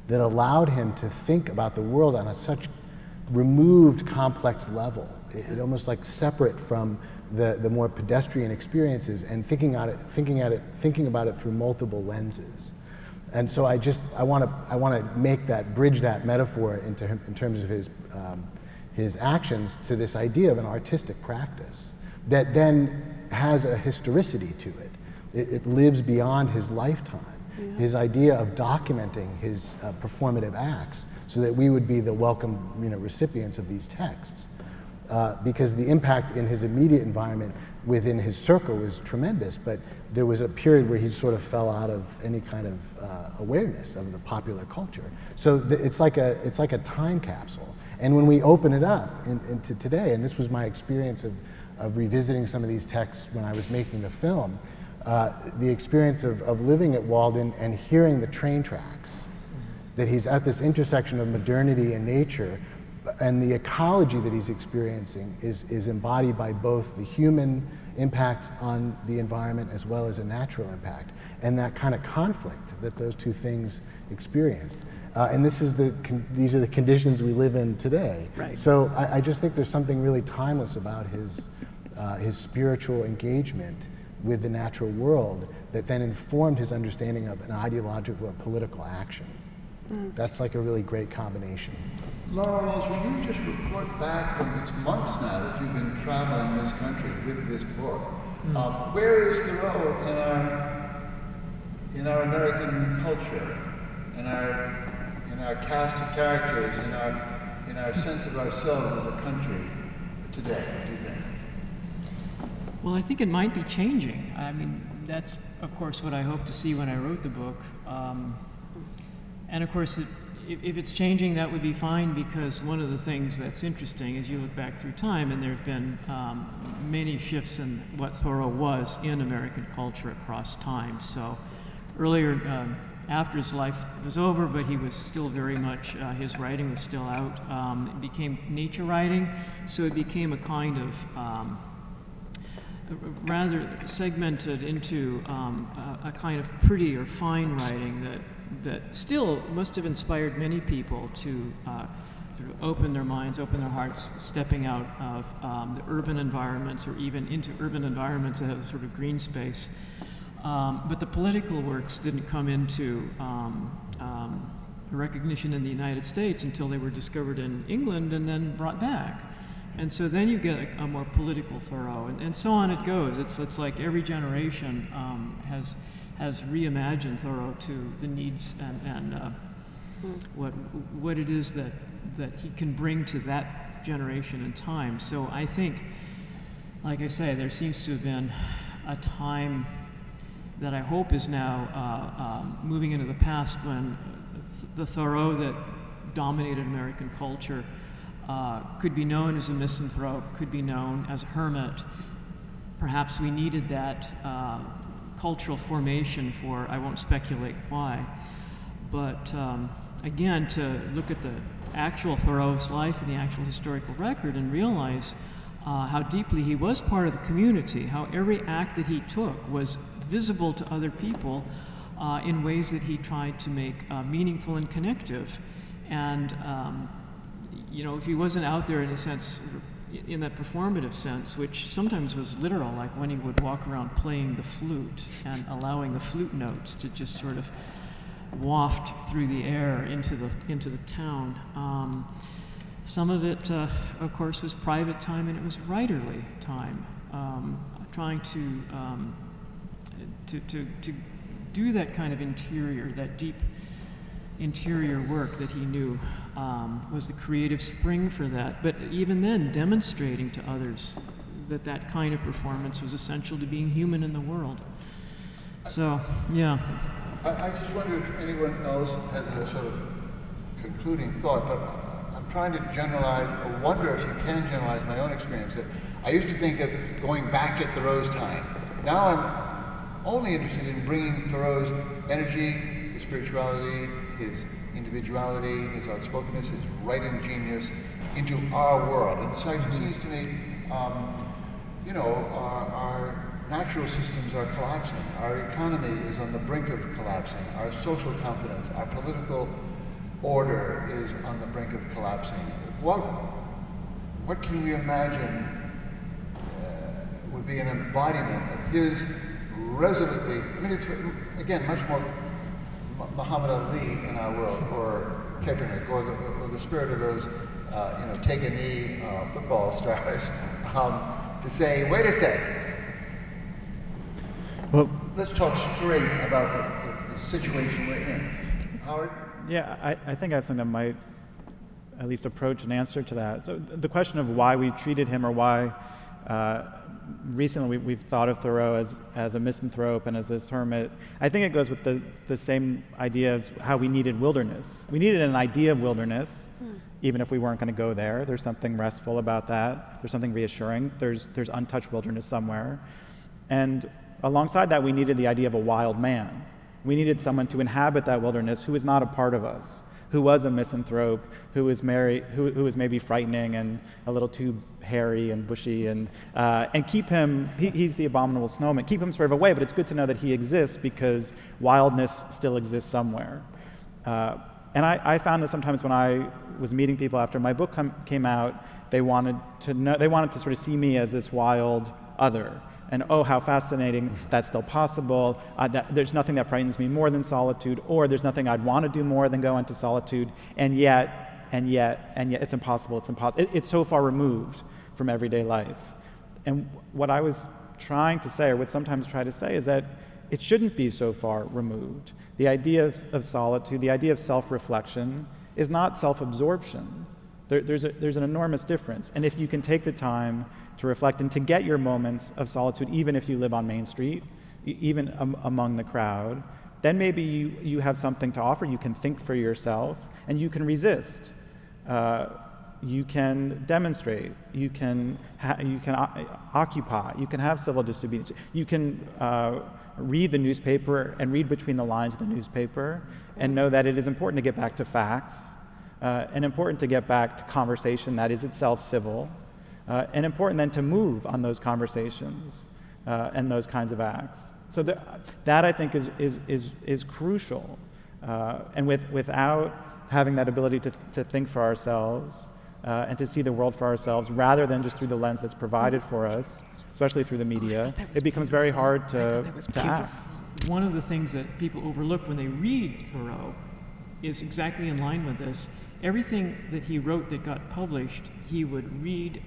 that allowed him to think about the world on a such removed, complex level. It almost like separate from the more pedestrian experiences and thinking about it through multiple lenses. And so I want to bridge that metaphor in terms of his actions to this idea of an artistic practice that then has a historicity to it. It lives beyond his lifetime. Yeah. His idea of documenting his performative acts so that we would be the welcome recipients of these texts. Because the impact in his immediate environment within his circle was tremendous, but there was a period where he sort of fell out of any kind of awareness of the popular culture. So it's like a time capsule. And when we open it up into today, and this was my experience of revisiting some of these texts when I was making the film, the experience of living at Walden and hearing the train tracks, that he's at this intersection of modernity and nature, and the ecology that he's experiencing is embodied by both the human impact on the environment as well as a natural impact, and that kind of conflict that those two things experienced. And these are the conditions we live in today. Right. So I just think there's something really timeless about his spiritual engagement with the natural world that then informed his understanding of an ideological or political action. That's like a really great combination. Laura Rose, will you just report back from its months now that you've been traveling this country with this book? Where is Thoreau in our American culture, in our cast of characters, in our sense of ourselves as a country today, do you think? Well, I think it might be changing. I mean, that's, of course, what I hoped to see when I wrote the book. And of course, if it's changing, that would be fine, because one of the things that's interesting is you look back through time, and there have been many shifts in what Thoreau was in American culture across time. So earlier, after his life was over, but he was still very much, his writing was still out. It became nature writing, so it became a kind of rather segmented into a kind of pretty or fine writing that still must have inspired many people to sort of open their minds, open their hearts, stepping out of the urban environments, or even into urban environments that have a sort of green space. But the political works didn't come into recognition in the United States until they were discovered in England and then brought back. And so then you get a more political Thoreau, and so on it goes. It's like every generation has reimagined Thoreau to the needs and what it is that he can bring to that generation and time. So I think, like I say, there seems to have been a time that I hope is now moving into the past, when the Thoreau that dominated American culture could be known as a misanthrope, could be known as a hermit. Perhaps we needed that cultural formation for, I won't speculate why, but again, to look at the actual Thoreau's life and the actual historical record and realize how deeply he was part of the community, how every act that he took was visible to other people in ways that he tried to make meaningful and connective. And you know, if he wasn't out there in a sense, in that performative sense, which sometimes was literal, like when he would walk around playing the flute and allowing the flute notes to just sort of waft through the air into the town. Some of it, of course, was private time, and it was writerly time, trying to do that kind of interior, that deep interior work that he knew was the creative spring for that. But even then, demonstrating to others that that kind of performance was essential to being human in the world. So, yeah. I just wonder if anyone else has a sort of concluding thought, but I'm trying to generalize, I wonder if you can generalize my own experience. That I used to think of going back to Thoreau's time. Now I'm only interested in bringing Thoreau's energy, his spirituality, his individuality, his outspokenness, his writing genius into our world. And so it seems to me, you know, our natural systems are collapsing. Our economy is on the brink of collapsing. Our social confidence, our political order is on the brink of collapsing. What can we imagine would be an embodiment of his resolutely, I mean, it's, again, much more Muhammad Ali in our world, or Kaepernick, or the spirit of those, you know, take a knee football stars, to say, wait a sec, well, let's talk straight about the situation we're in. Howard? Yeah, I think I have something that might at least approach an answer to that. So the question of why we treated him, or why recently we've thought of Thoreau as a misanthrope and as this hermit, I think it goes with the same idea as how we needed wilderness. We needed an idea of wilderness, even if we weren't going to go there. There's something restful about that. There's something reassuring. There's untouched wilderness somewhere. And alongside that, we needed the idea of a wild man. We needed someone to inhabit that wilderness who was not a part of us, who was a misanthrope, who was married, who was maybe frightening and a little too hairy and bushy, and keep him, he's the abominable snowman, keep him sort of away, but it's good to know that he exists because wildness still exists somewhere. And I found that sometimes when I was meeting people after my book came out, they wanted to sort of see me as this wild other. And oh, how fascinating, that's still possible. There's nothing that frightens me more than solitude, or there's nothing I'd want to do more than go into solitude, and yet, it's impossible, it's so far removed from everyday life. And what I was trying to say, or would sometimes try to say, is that it shouldn't be so far removed. The idea of solitude, the idea of self-reflection, is not self-absorption. There's an enormous difference. And if you can take the time to reflect and to get your moments of solitude, even if you live on Main Street, even among the crowd. Then maybe you have something to offer. You can think for yourself, and you can resist. You can demonstrate. You can occupy. You can have civil disobedience. You can read the newspaper and read between the lines of the newspaper and know that it is important to get back to facts, and important to get back to conversation that is itself civil, and important then to move on those conversations and those kinds of acts. So that I think is crucial, and without having that ability to think for ourselves and to see the world for ourselves rather than just through the lens that's provided for us, especially through the media, it becomes very hard to act. One of the things that people overlook when they read Thoreau is exactly in line with this. Everything that he wrote that got published, he would read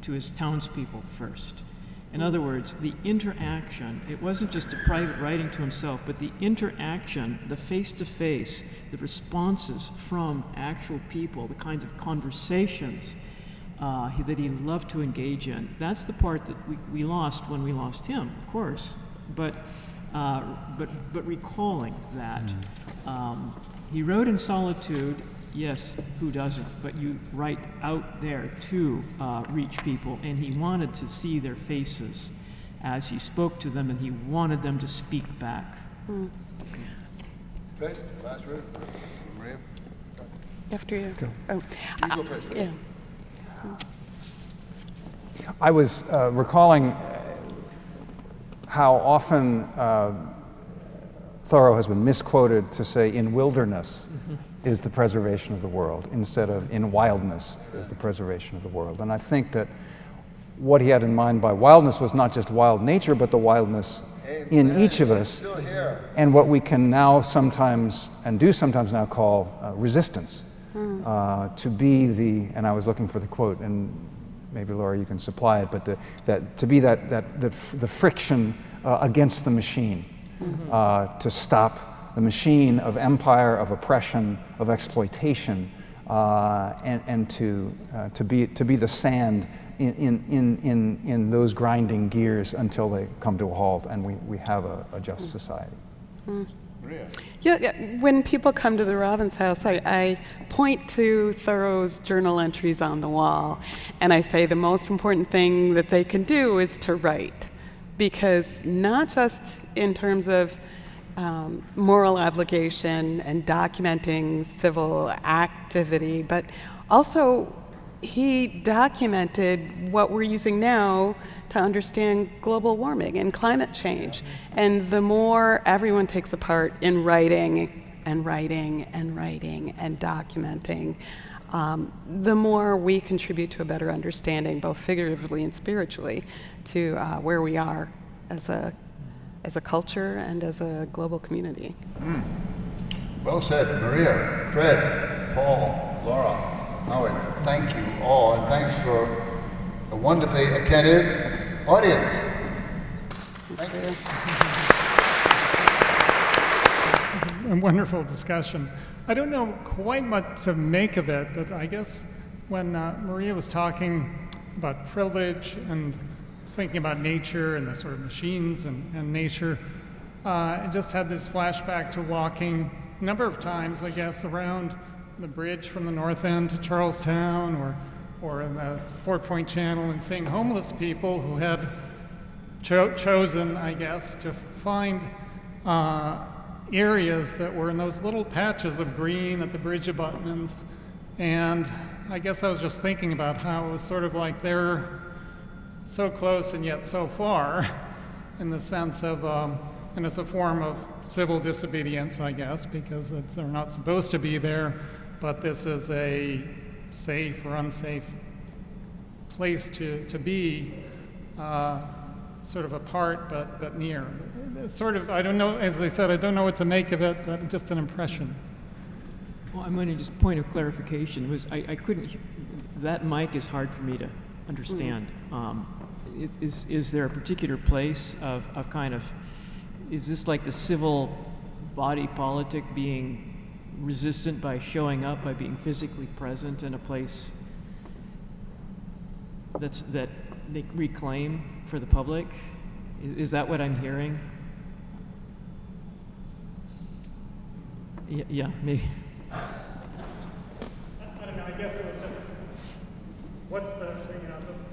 to his townspeople first. In other words, the interaction, it wasn't just a private writing to himself, but the interaction, the face-to-face, the responses from actual people, the kinds of conversations that he loved to engage in. That's the part that we lost when we lost him, of course. But recalling that. He wrote in solitude. Yes, who doesn't? But you write out there to reach people, and he wanted to see their faces as he spoke to them, and he wanted them to speak back. Fred, last word. Maria? After you. Go. Oh, You go first. yeah. I was recalling how often Thoreau has been misquoted to say, in wilderness is the preservation of the world, instead of in wildness is the preservation of the world. And I think that what he had in mind by wildness was not just wild nature, but the wildness in each of us, and what we can now sometimes, and do sometimes now, call resistance. To be the, and I was looking for the quote, and maybe Laura you can supply it, but to be the friction against the machine, to stop the machine of empire, of oppression, of exploitation, and to be the sand in those grinding gears until they come to a halt and we have a just society. Maria? Yeah, when people come to the Robbins house, I point to Thoreau's journal entries on the wall, and I say the most important thing that they can do is to write, because not just in terms of moral obligation and documenting civil activity, but also he documented what we're using now to understand global warming and climate change. And the more everyone takes a part in writing and writing and writing and documenting, the more we contribute to a better understanding, both figuratively and spiritually, to where we are as a culture and as a global community. Well said, Maria, Fred, Paul, Laura, Howard. Thank you all, and thanks for a wonderfully attentive audience. Thank you. It's a wonderful discussion. I don't know quite what to make of it, but I guess when Maria was talking about privilege and was thinking about nature and the sort of machines and nature, I just had this flashback to walking a number of times, I guess, around the bridge from the North End to Charlestown or in the Fort Point Channel, and seeing homeless people who had chosen, I guess, to find areas that were in those little patches of green at the bridge abutments. And I guess I was just thinking about how it was sort of like they're so close and yet so far, in the sense of, and it's a form of civil disobedience, I guess, because they're not supposed to be there, but this is a safe or unsafe place to be, sort of apart but near. It's sort of, I don't know, as I said, I don't know what to make of it, but just an impression. Well, I'm going to just point of clarification was I couldn't, that mic is hard for me to understand. Is there a particular place of kind of, is this like the civil body politic being resistant by showing up, by being physically present in a place that they reclaim for the public? Is that what I'm hearing? Yeah, maybe. I don't know, I guess it was just, what's the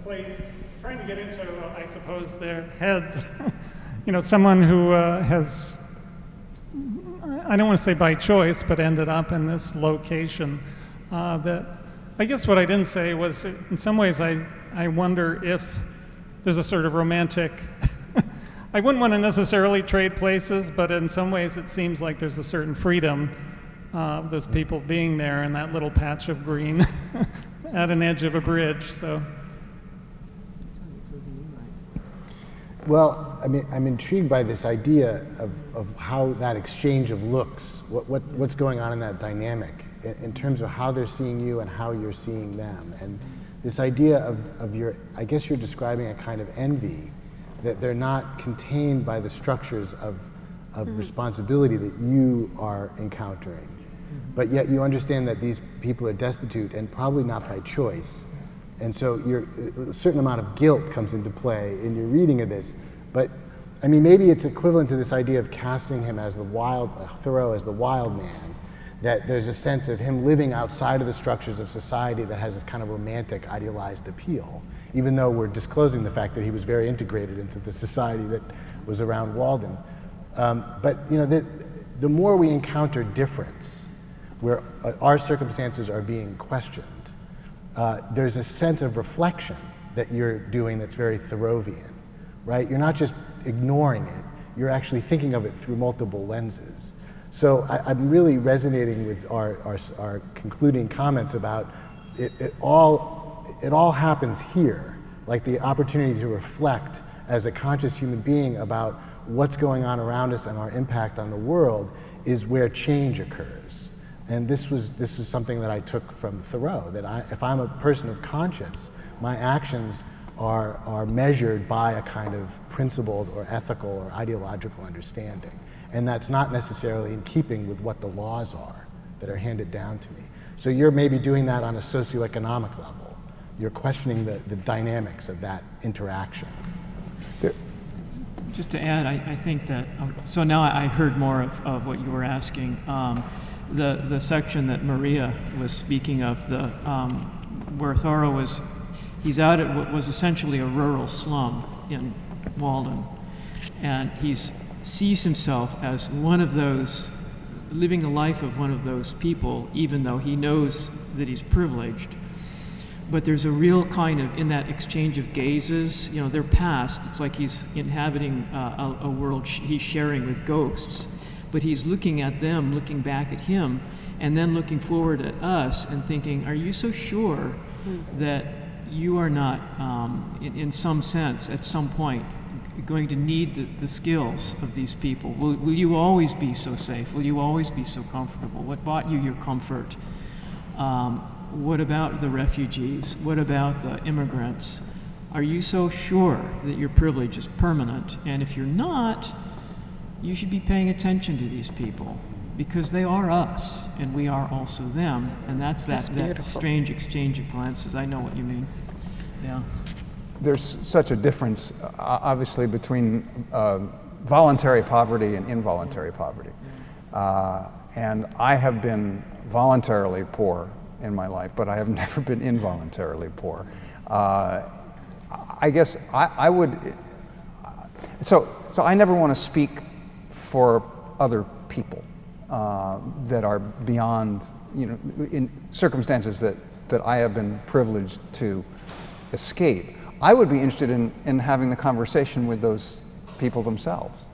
place, trying to get into, I suppose, their head. Someone who has, I don't want to say by choice, but ended up in this location. That I guess what I didn't say was, in some ways, I wonder if there's a sort of romantic, I wouldn't want to necessarily trade places, but in some ways it seems like there's a certain freedom, those people being there in that little patch of green at an edge of a bridge, so. Well, I mean, I'm intrigued by this idea of how that exchange of looks, what's going on in that dynamic in terms of how they're seeing you and how you're seeing them. And this idea of your, I guess you're describing a kind of envy, that they're not contained by the structures of responsibility that you are encountering. But yet you understand that these people are destitute and probably not by choice. And so a certain amount of guilt comes into play in your reading of this. But I mean, maybe it's equivalent to this idea of casting him as Thoreau as the wild man, that there's a sense of him living outside of the structures of society that has this kind of romantic, idealized appeal, even though we're disclosing the fact that he was very integrated into the society that was around Walden. But the more we encounter difference, where our circumstances are being questioned, there's a sense of reflection that you're doing that's very Thoreauvian, right? You're not just ignoring it, you're actually thinking of it through multiple lenses. So I'm really resonating with our concluding comments about it all happens here, like the opportunity to reflect as a conscious human being about what's going on around us and our impact on the world is where change occurs. And this was something that I took from Thoreau, that if I'm a person of conscience, my actions are measured by a kind of principled or ethical or ideological understanding. And that's not necessarily in keeping with what the laws are that are handed down to me. So you're maybe doing that on a socioeconomic level. You're questioning the dynamics of that interaction. Just to add, I think that, so now I heard more of what you were asking. The section that Maria was speaking of, where Thoreau he's out at what was essentially a rural slum in Walden, and he sees himself as one of those, living the life of one of those people, even though he knows that he's privileged. But there's a real kind of, in that exchange of gazes, they're past, it's like he's inhabiting a world he's sharing with ghosts. But he's looking at them, looking back at him, and then looking forward at us and thinking, are you so sure that you are not, in some sense, at some point, going to need the skills of these people? Will you always be so safe? Will you always be so comfortable? What bought you your comfort? What about the refugees? What about the immigrants? Are you so sure that your privilege is permanent? And if you're not, you should be paying attention to these people, because they are us and we are also them. And that's that strange exchange of glances. I know what you mean. Yeah. There's such a difference, obviously, between voluntary poverty and involuntary poverty. And I have been voluntarily poor in my life, but I have never been involuntarily poor. I guess I would, so I never want to speak for other people that are beyond, in circumstances that I have been privileged to escape. I would be interested in having the conversation with those people themselves,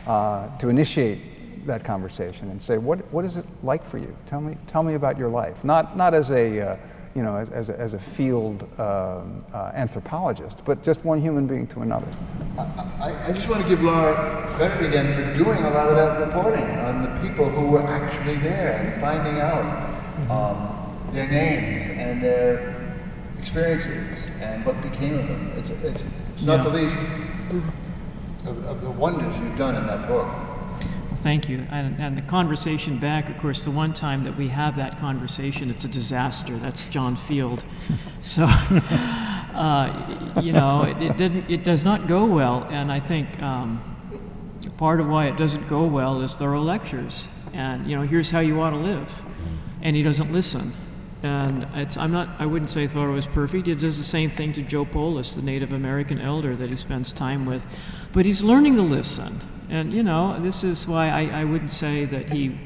to initiate that conversation and say, what is it like for you? Tell me about your life. Not as a as a field anthropologist, but just one human being to another. I just want to give Laura credit again for doing a lot of that reporting on the people who were actually there and finding out their names and their experiences and what became of them. It's not the least of the wonders you've done in that book. Thank you. And the conversation back, of course, the one time that we have that conversation, it's a disaster. That's John Field. So It does not go well, and I think part of why it doesn't go well is Thoreau lectures, and here's how you ought to live, and he doesn't listen. And I wouldn't say Thoreau is perfect. He does the same thing to Joe Polis, the Native American elder that he spends time with, but he's learning to listen. And this is why I wouldn't say that he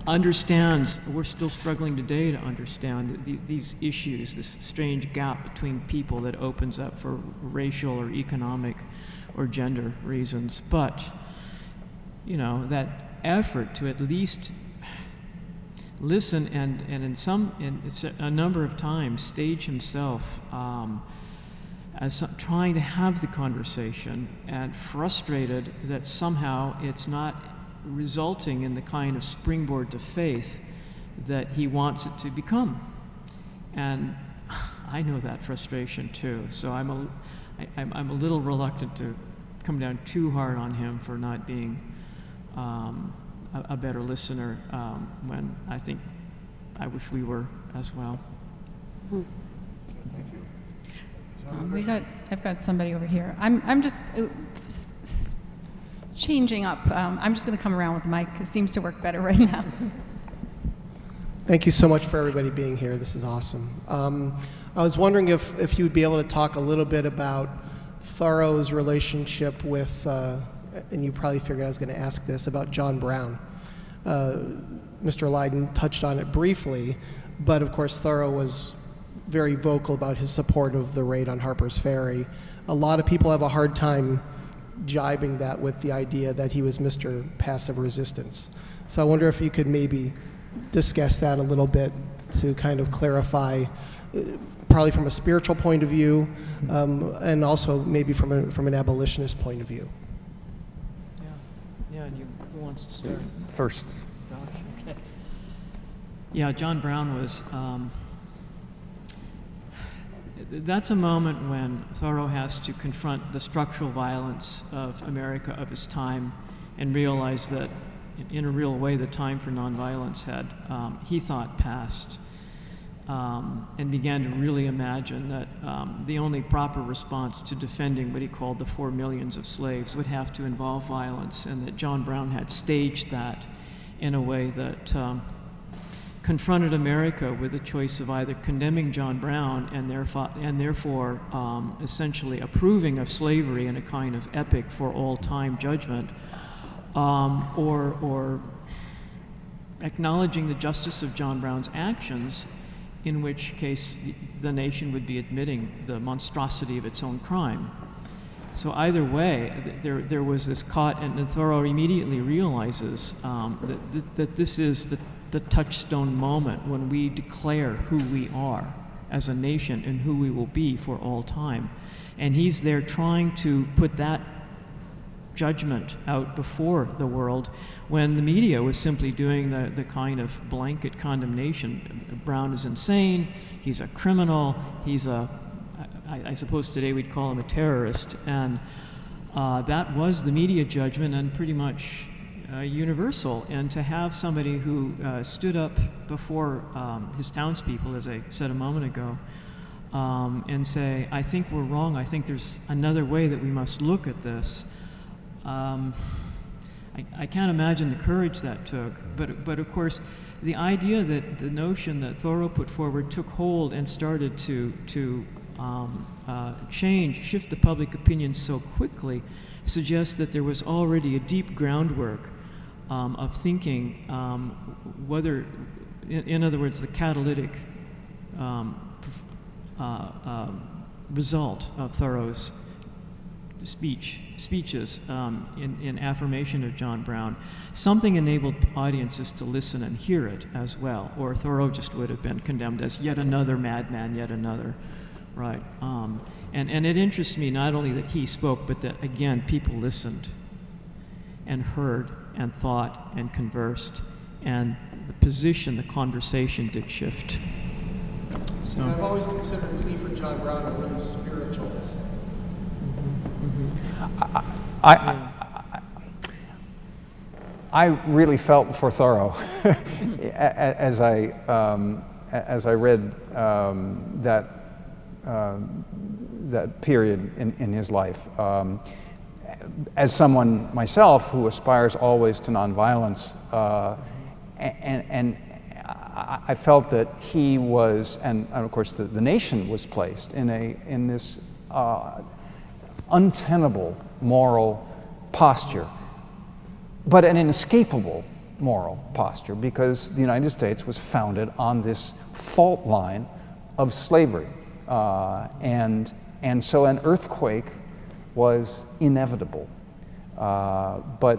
understands. We're still struggling today to understand these issues, this strange gap between people that opens up for racial or economic or gender reasons. But that effort to at least listen and in a number of times stage himself as trying to have the conversation, and frustrated that somehow it's not resulting in the kind of springboard to faith that he wants it to become. And I know that frustration too, so I'm a little reluctant to come down too hard on him for not being a better listener, when I think I wish we were as well. Thank you. I've got somebody over here. I'm just changing up. I'm just going to come around with the mic. It seems to work better right now. Thank you so much for everybody being here. This is awesome. I was wondering if you would be able to talk a little bit about Thoreau's relationship with, and you probably figured I was going to ask this, about John Brown. Mr. Lydon touched on it briefly, but of course Thoreau was very vocal about his support of the raid on Harper's Ferry. A lot of people have a hard time jibing that with the idea that he was Mr. Passive Resistance. So I wonder if you could maybe discuss that a little bit to kind of clarify, probably from a spiritual point of view, and also maybe from an abolitionist point of view. Yeah, and who wants to start? First. Josh, okay. Yeah, John Brown was, that's a moment when Thoreau has to confront the structural violence of America of his time and realize that in a real way the time for nonviolence had, he thought, passed, and began to really imagine that the only proper response to defending what he called the 4 millions of slaves would have to involve violence, and that John Brown had staged that in a way that confronted America with the choice of either condemning John Brown and therefore essentially approving of slavery in a kind of epic for all time judgment, or acknowledging the justice of John Brown's actions, in which case the nation would be admitting the monstrosity of its own crime. So either way, there was this and Thoreau immediately realizes that this is the touchstone moment when we declare who we are as a nation and who we will be for all time. And he's there trying to put that judgment out before the world when the media was simply doing the kind of blanket condemnation. Brown is insane, he's a criminal, he's I suppose today we'd call him a terrorist, and that was the media judgment, and pretty much universal. And to have somebody who stood up before his townspeople, as I said a moment ago, and say, I think we're wrong, I think there's another way that we must look at this. I can't imagine the courage that took, but of course the idea that the notion that Thoreau put forward took hold and started to shift the public opinion so quickly suggests that there was already a deep groundwork of thinking, whether, in other words, the catalytic result of Thoreau's speeches in affirmation of John Brown. Something enabled audiences to listen and hear it as well, or Thoreau just would have been condemned as yet another madman, yet another, right? And it interests me not only that he spoke, but that, again, people listened and heard and thought and conversed, and the position, the conversation did shift. So I've always considered the plea for John Brown a really spiritual essay. I really felt for Thoreau as I read that that period in his life. As someone myself who aspires always to nonviolence, and I felt that he was, and of course the nation was placed in this untenable moral posture, but an inescapable moral posture, because the United States was founded on this fault line of slavery, and so an earthquake was inevitable, but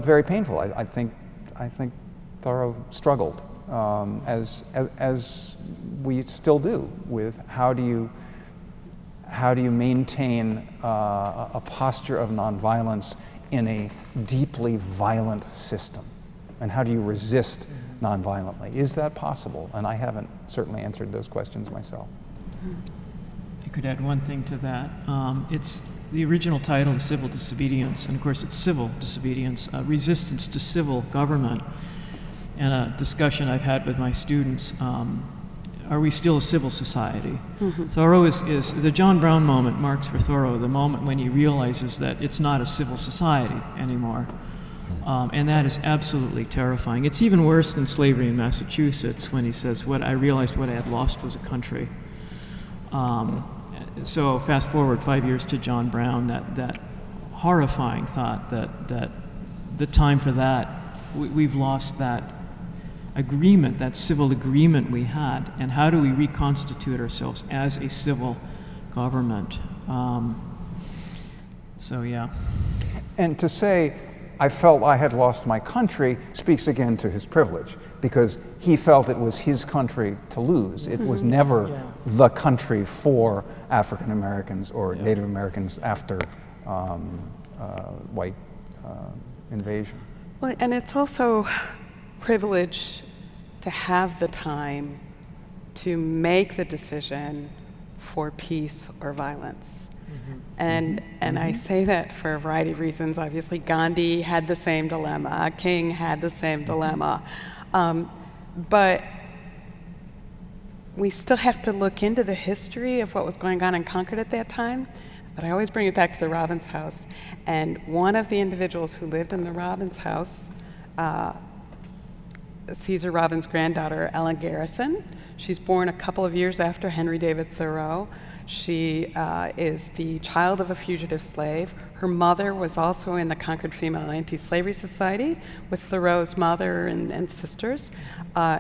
very painful. I think Thoreau struggled, as we still do, with how do you maintain a posture of nonviolence in a deeply violent system, and how do you resist nonviolently? Is that possible? And I haven't certainly answered those questions myself. I could add one thing to that. It's the original title is Civil Disobedience, and of course it's civil disobedience, resistance to civil government. And a discussion I've had with my students, are we still a civil society? Thoreau is the John Brown moment marks for Thoreau the moment when he realizes that it's not a civil society anymore. And that is absolutely terrifying. It's even worse than slavery in Massachusetts, when he says, I realized what I had lost was a country. So fast forward 5 years to John Brown, that horrifying thought that the time for that, we've lost that agreement, that civil agreement we had, and how do we reconstitute ourselves as a civil government? So yeah. And to say, I felt I had lost my country, speaks again to his privilege, because he felt it was his country to lose. It was never the country for African Americans or Native Americans after white invasion. Well, and it's also privilege to have the time to make the decision for peace or violence. And I say that for a variety of reasons. Obviously, Gandhi had the same dilemma. King had the same dilemma. But we still have to look into the history of what was going on in Concord at that time. But I always bring it back to the Robbins house. And one of the individuals who lived in the Robbins house, Caesar Robbins' granddaughter, Ellen Garrison. She's born a couple of years after Henry David Thoreau. She is the child of a fugitive slave. Her mother was also in the Concord Female Anti-Slavery Society with Thoreau's mother and sisters.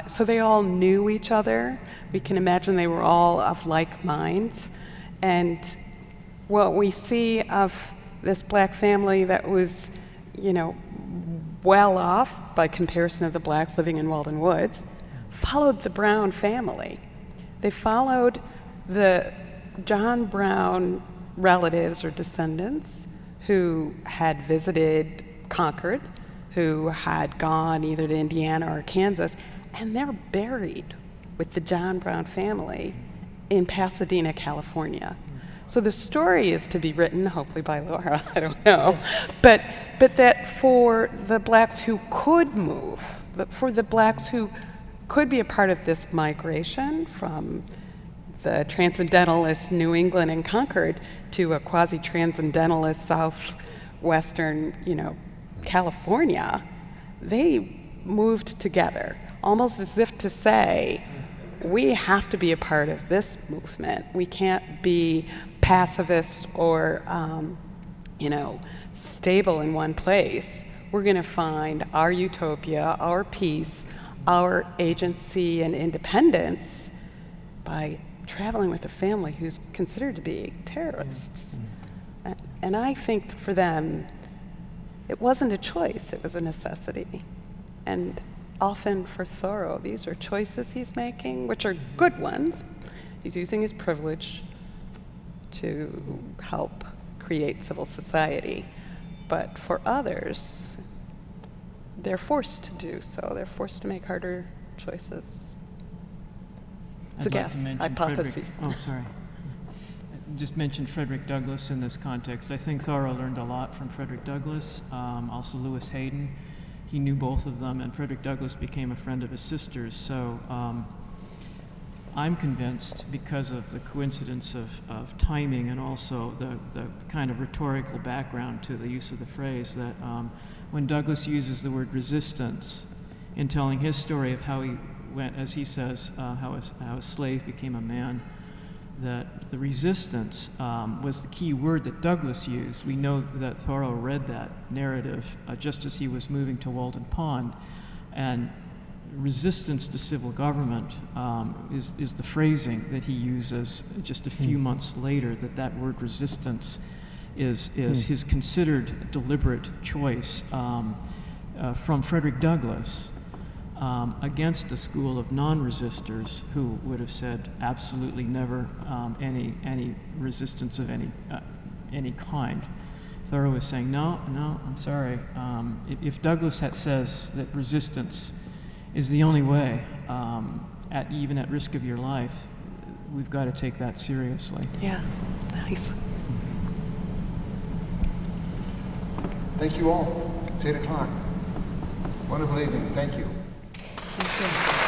So they all knew each other. We can imagine they were all of like minds. And what we see of this black family that was, well off by comparison of the blacks living in Walden Woods, followed the Brown family. They followed the John Brown relatives or descendants who had visited Concord, who had gone either to Indiana or Kansas, and they're buried with the John Brown family in Pasadena, California. So the story is to be written, hopefully by Laura, I don't know, but that for the blacks who could move, for the blacks who could be a part of this migration from the transcendentalist New England and Concord to a quasi-transcendentalist southwestern, California, they moved together, almost as if to say, we have to be a part of this movement. We can't be pacifists or, stable in one place. We're going to find our utopia, our peace, our agency and independence by traveling with a family who's considered to be terrorists. And I think for them, it wasn't a choice, it was a necessity. And often for Thoreau, these are choices he's making, which are good ones. He's using his privilege to help create civil society. But for others, they're forced to do so. They're forced to make harder choices. It's a guess, hypothesis. I just mentioned Frederick Douglass in this context. I think Thoreau learned a lot from Frederick Douglass, also Lewis Hayden. He knew both of them, and Frederick Douglass became a friend of his sister's. So I'm convinced, because of the coincidence of timing and also the kind of rhetorical background to the use of the phrase, that when Douglass uses the word resistance in telling his story of how he went, as he says, how a slave became a man, that the resistance was the key word that Douglass used. We know that Thoreau read that narrative just as he was moving to Walden Pond, and resistance to civil government is the phrasing that he uses just a few months later, that word resistance is his considered deliberate choice from Frederick Douglass against a school of non-resistors who would have said absolutely never any resistance of any kind. Thoreau is saying, no, I'm sorry. If Douglass says that resistance is the only way, even at risk of your life, we've got to take that seriously. Yeah, nice. Thank you all. It's 8 o'clock. Wonderful evening. Thank you. Thank you.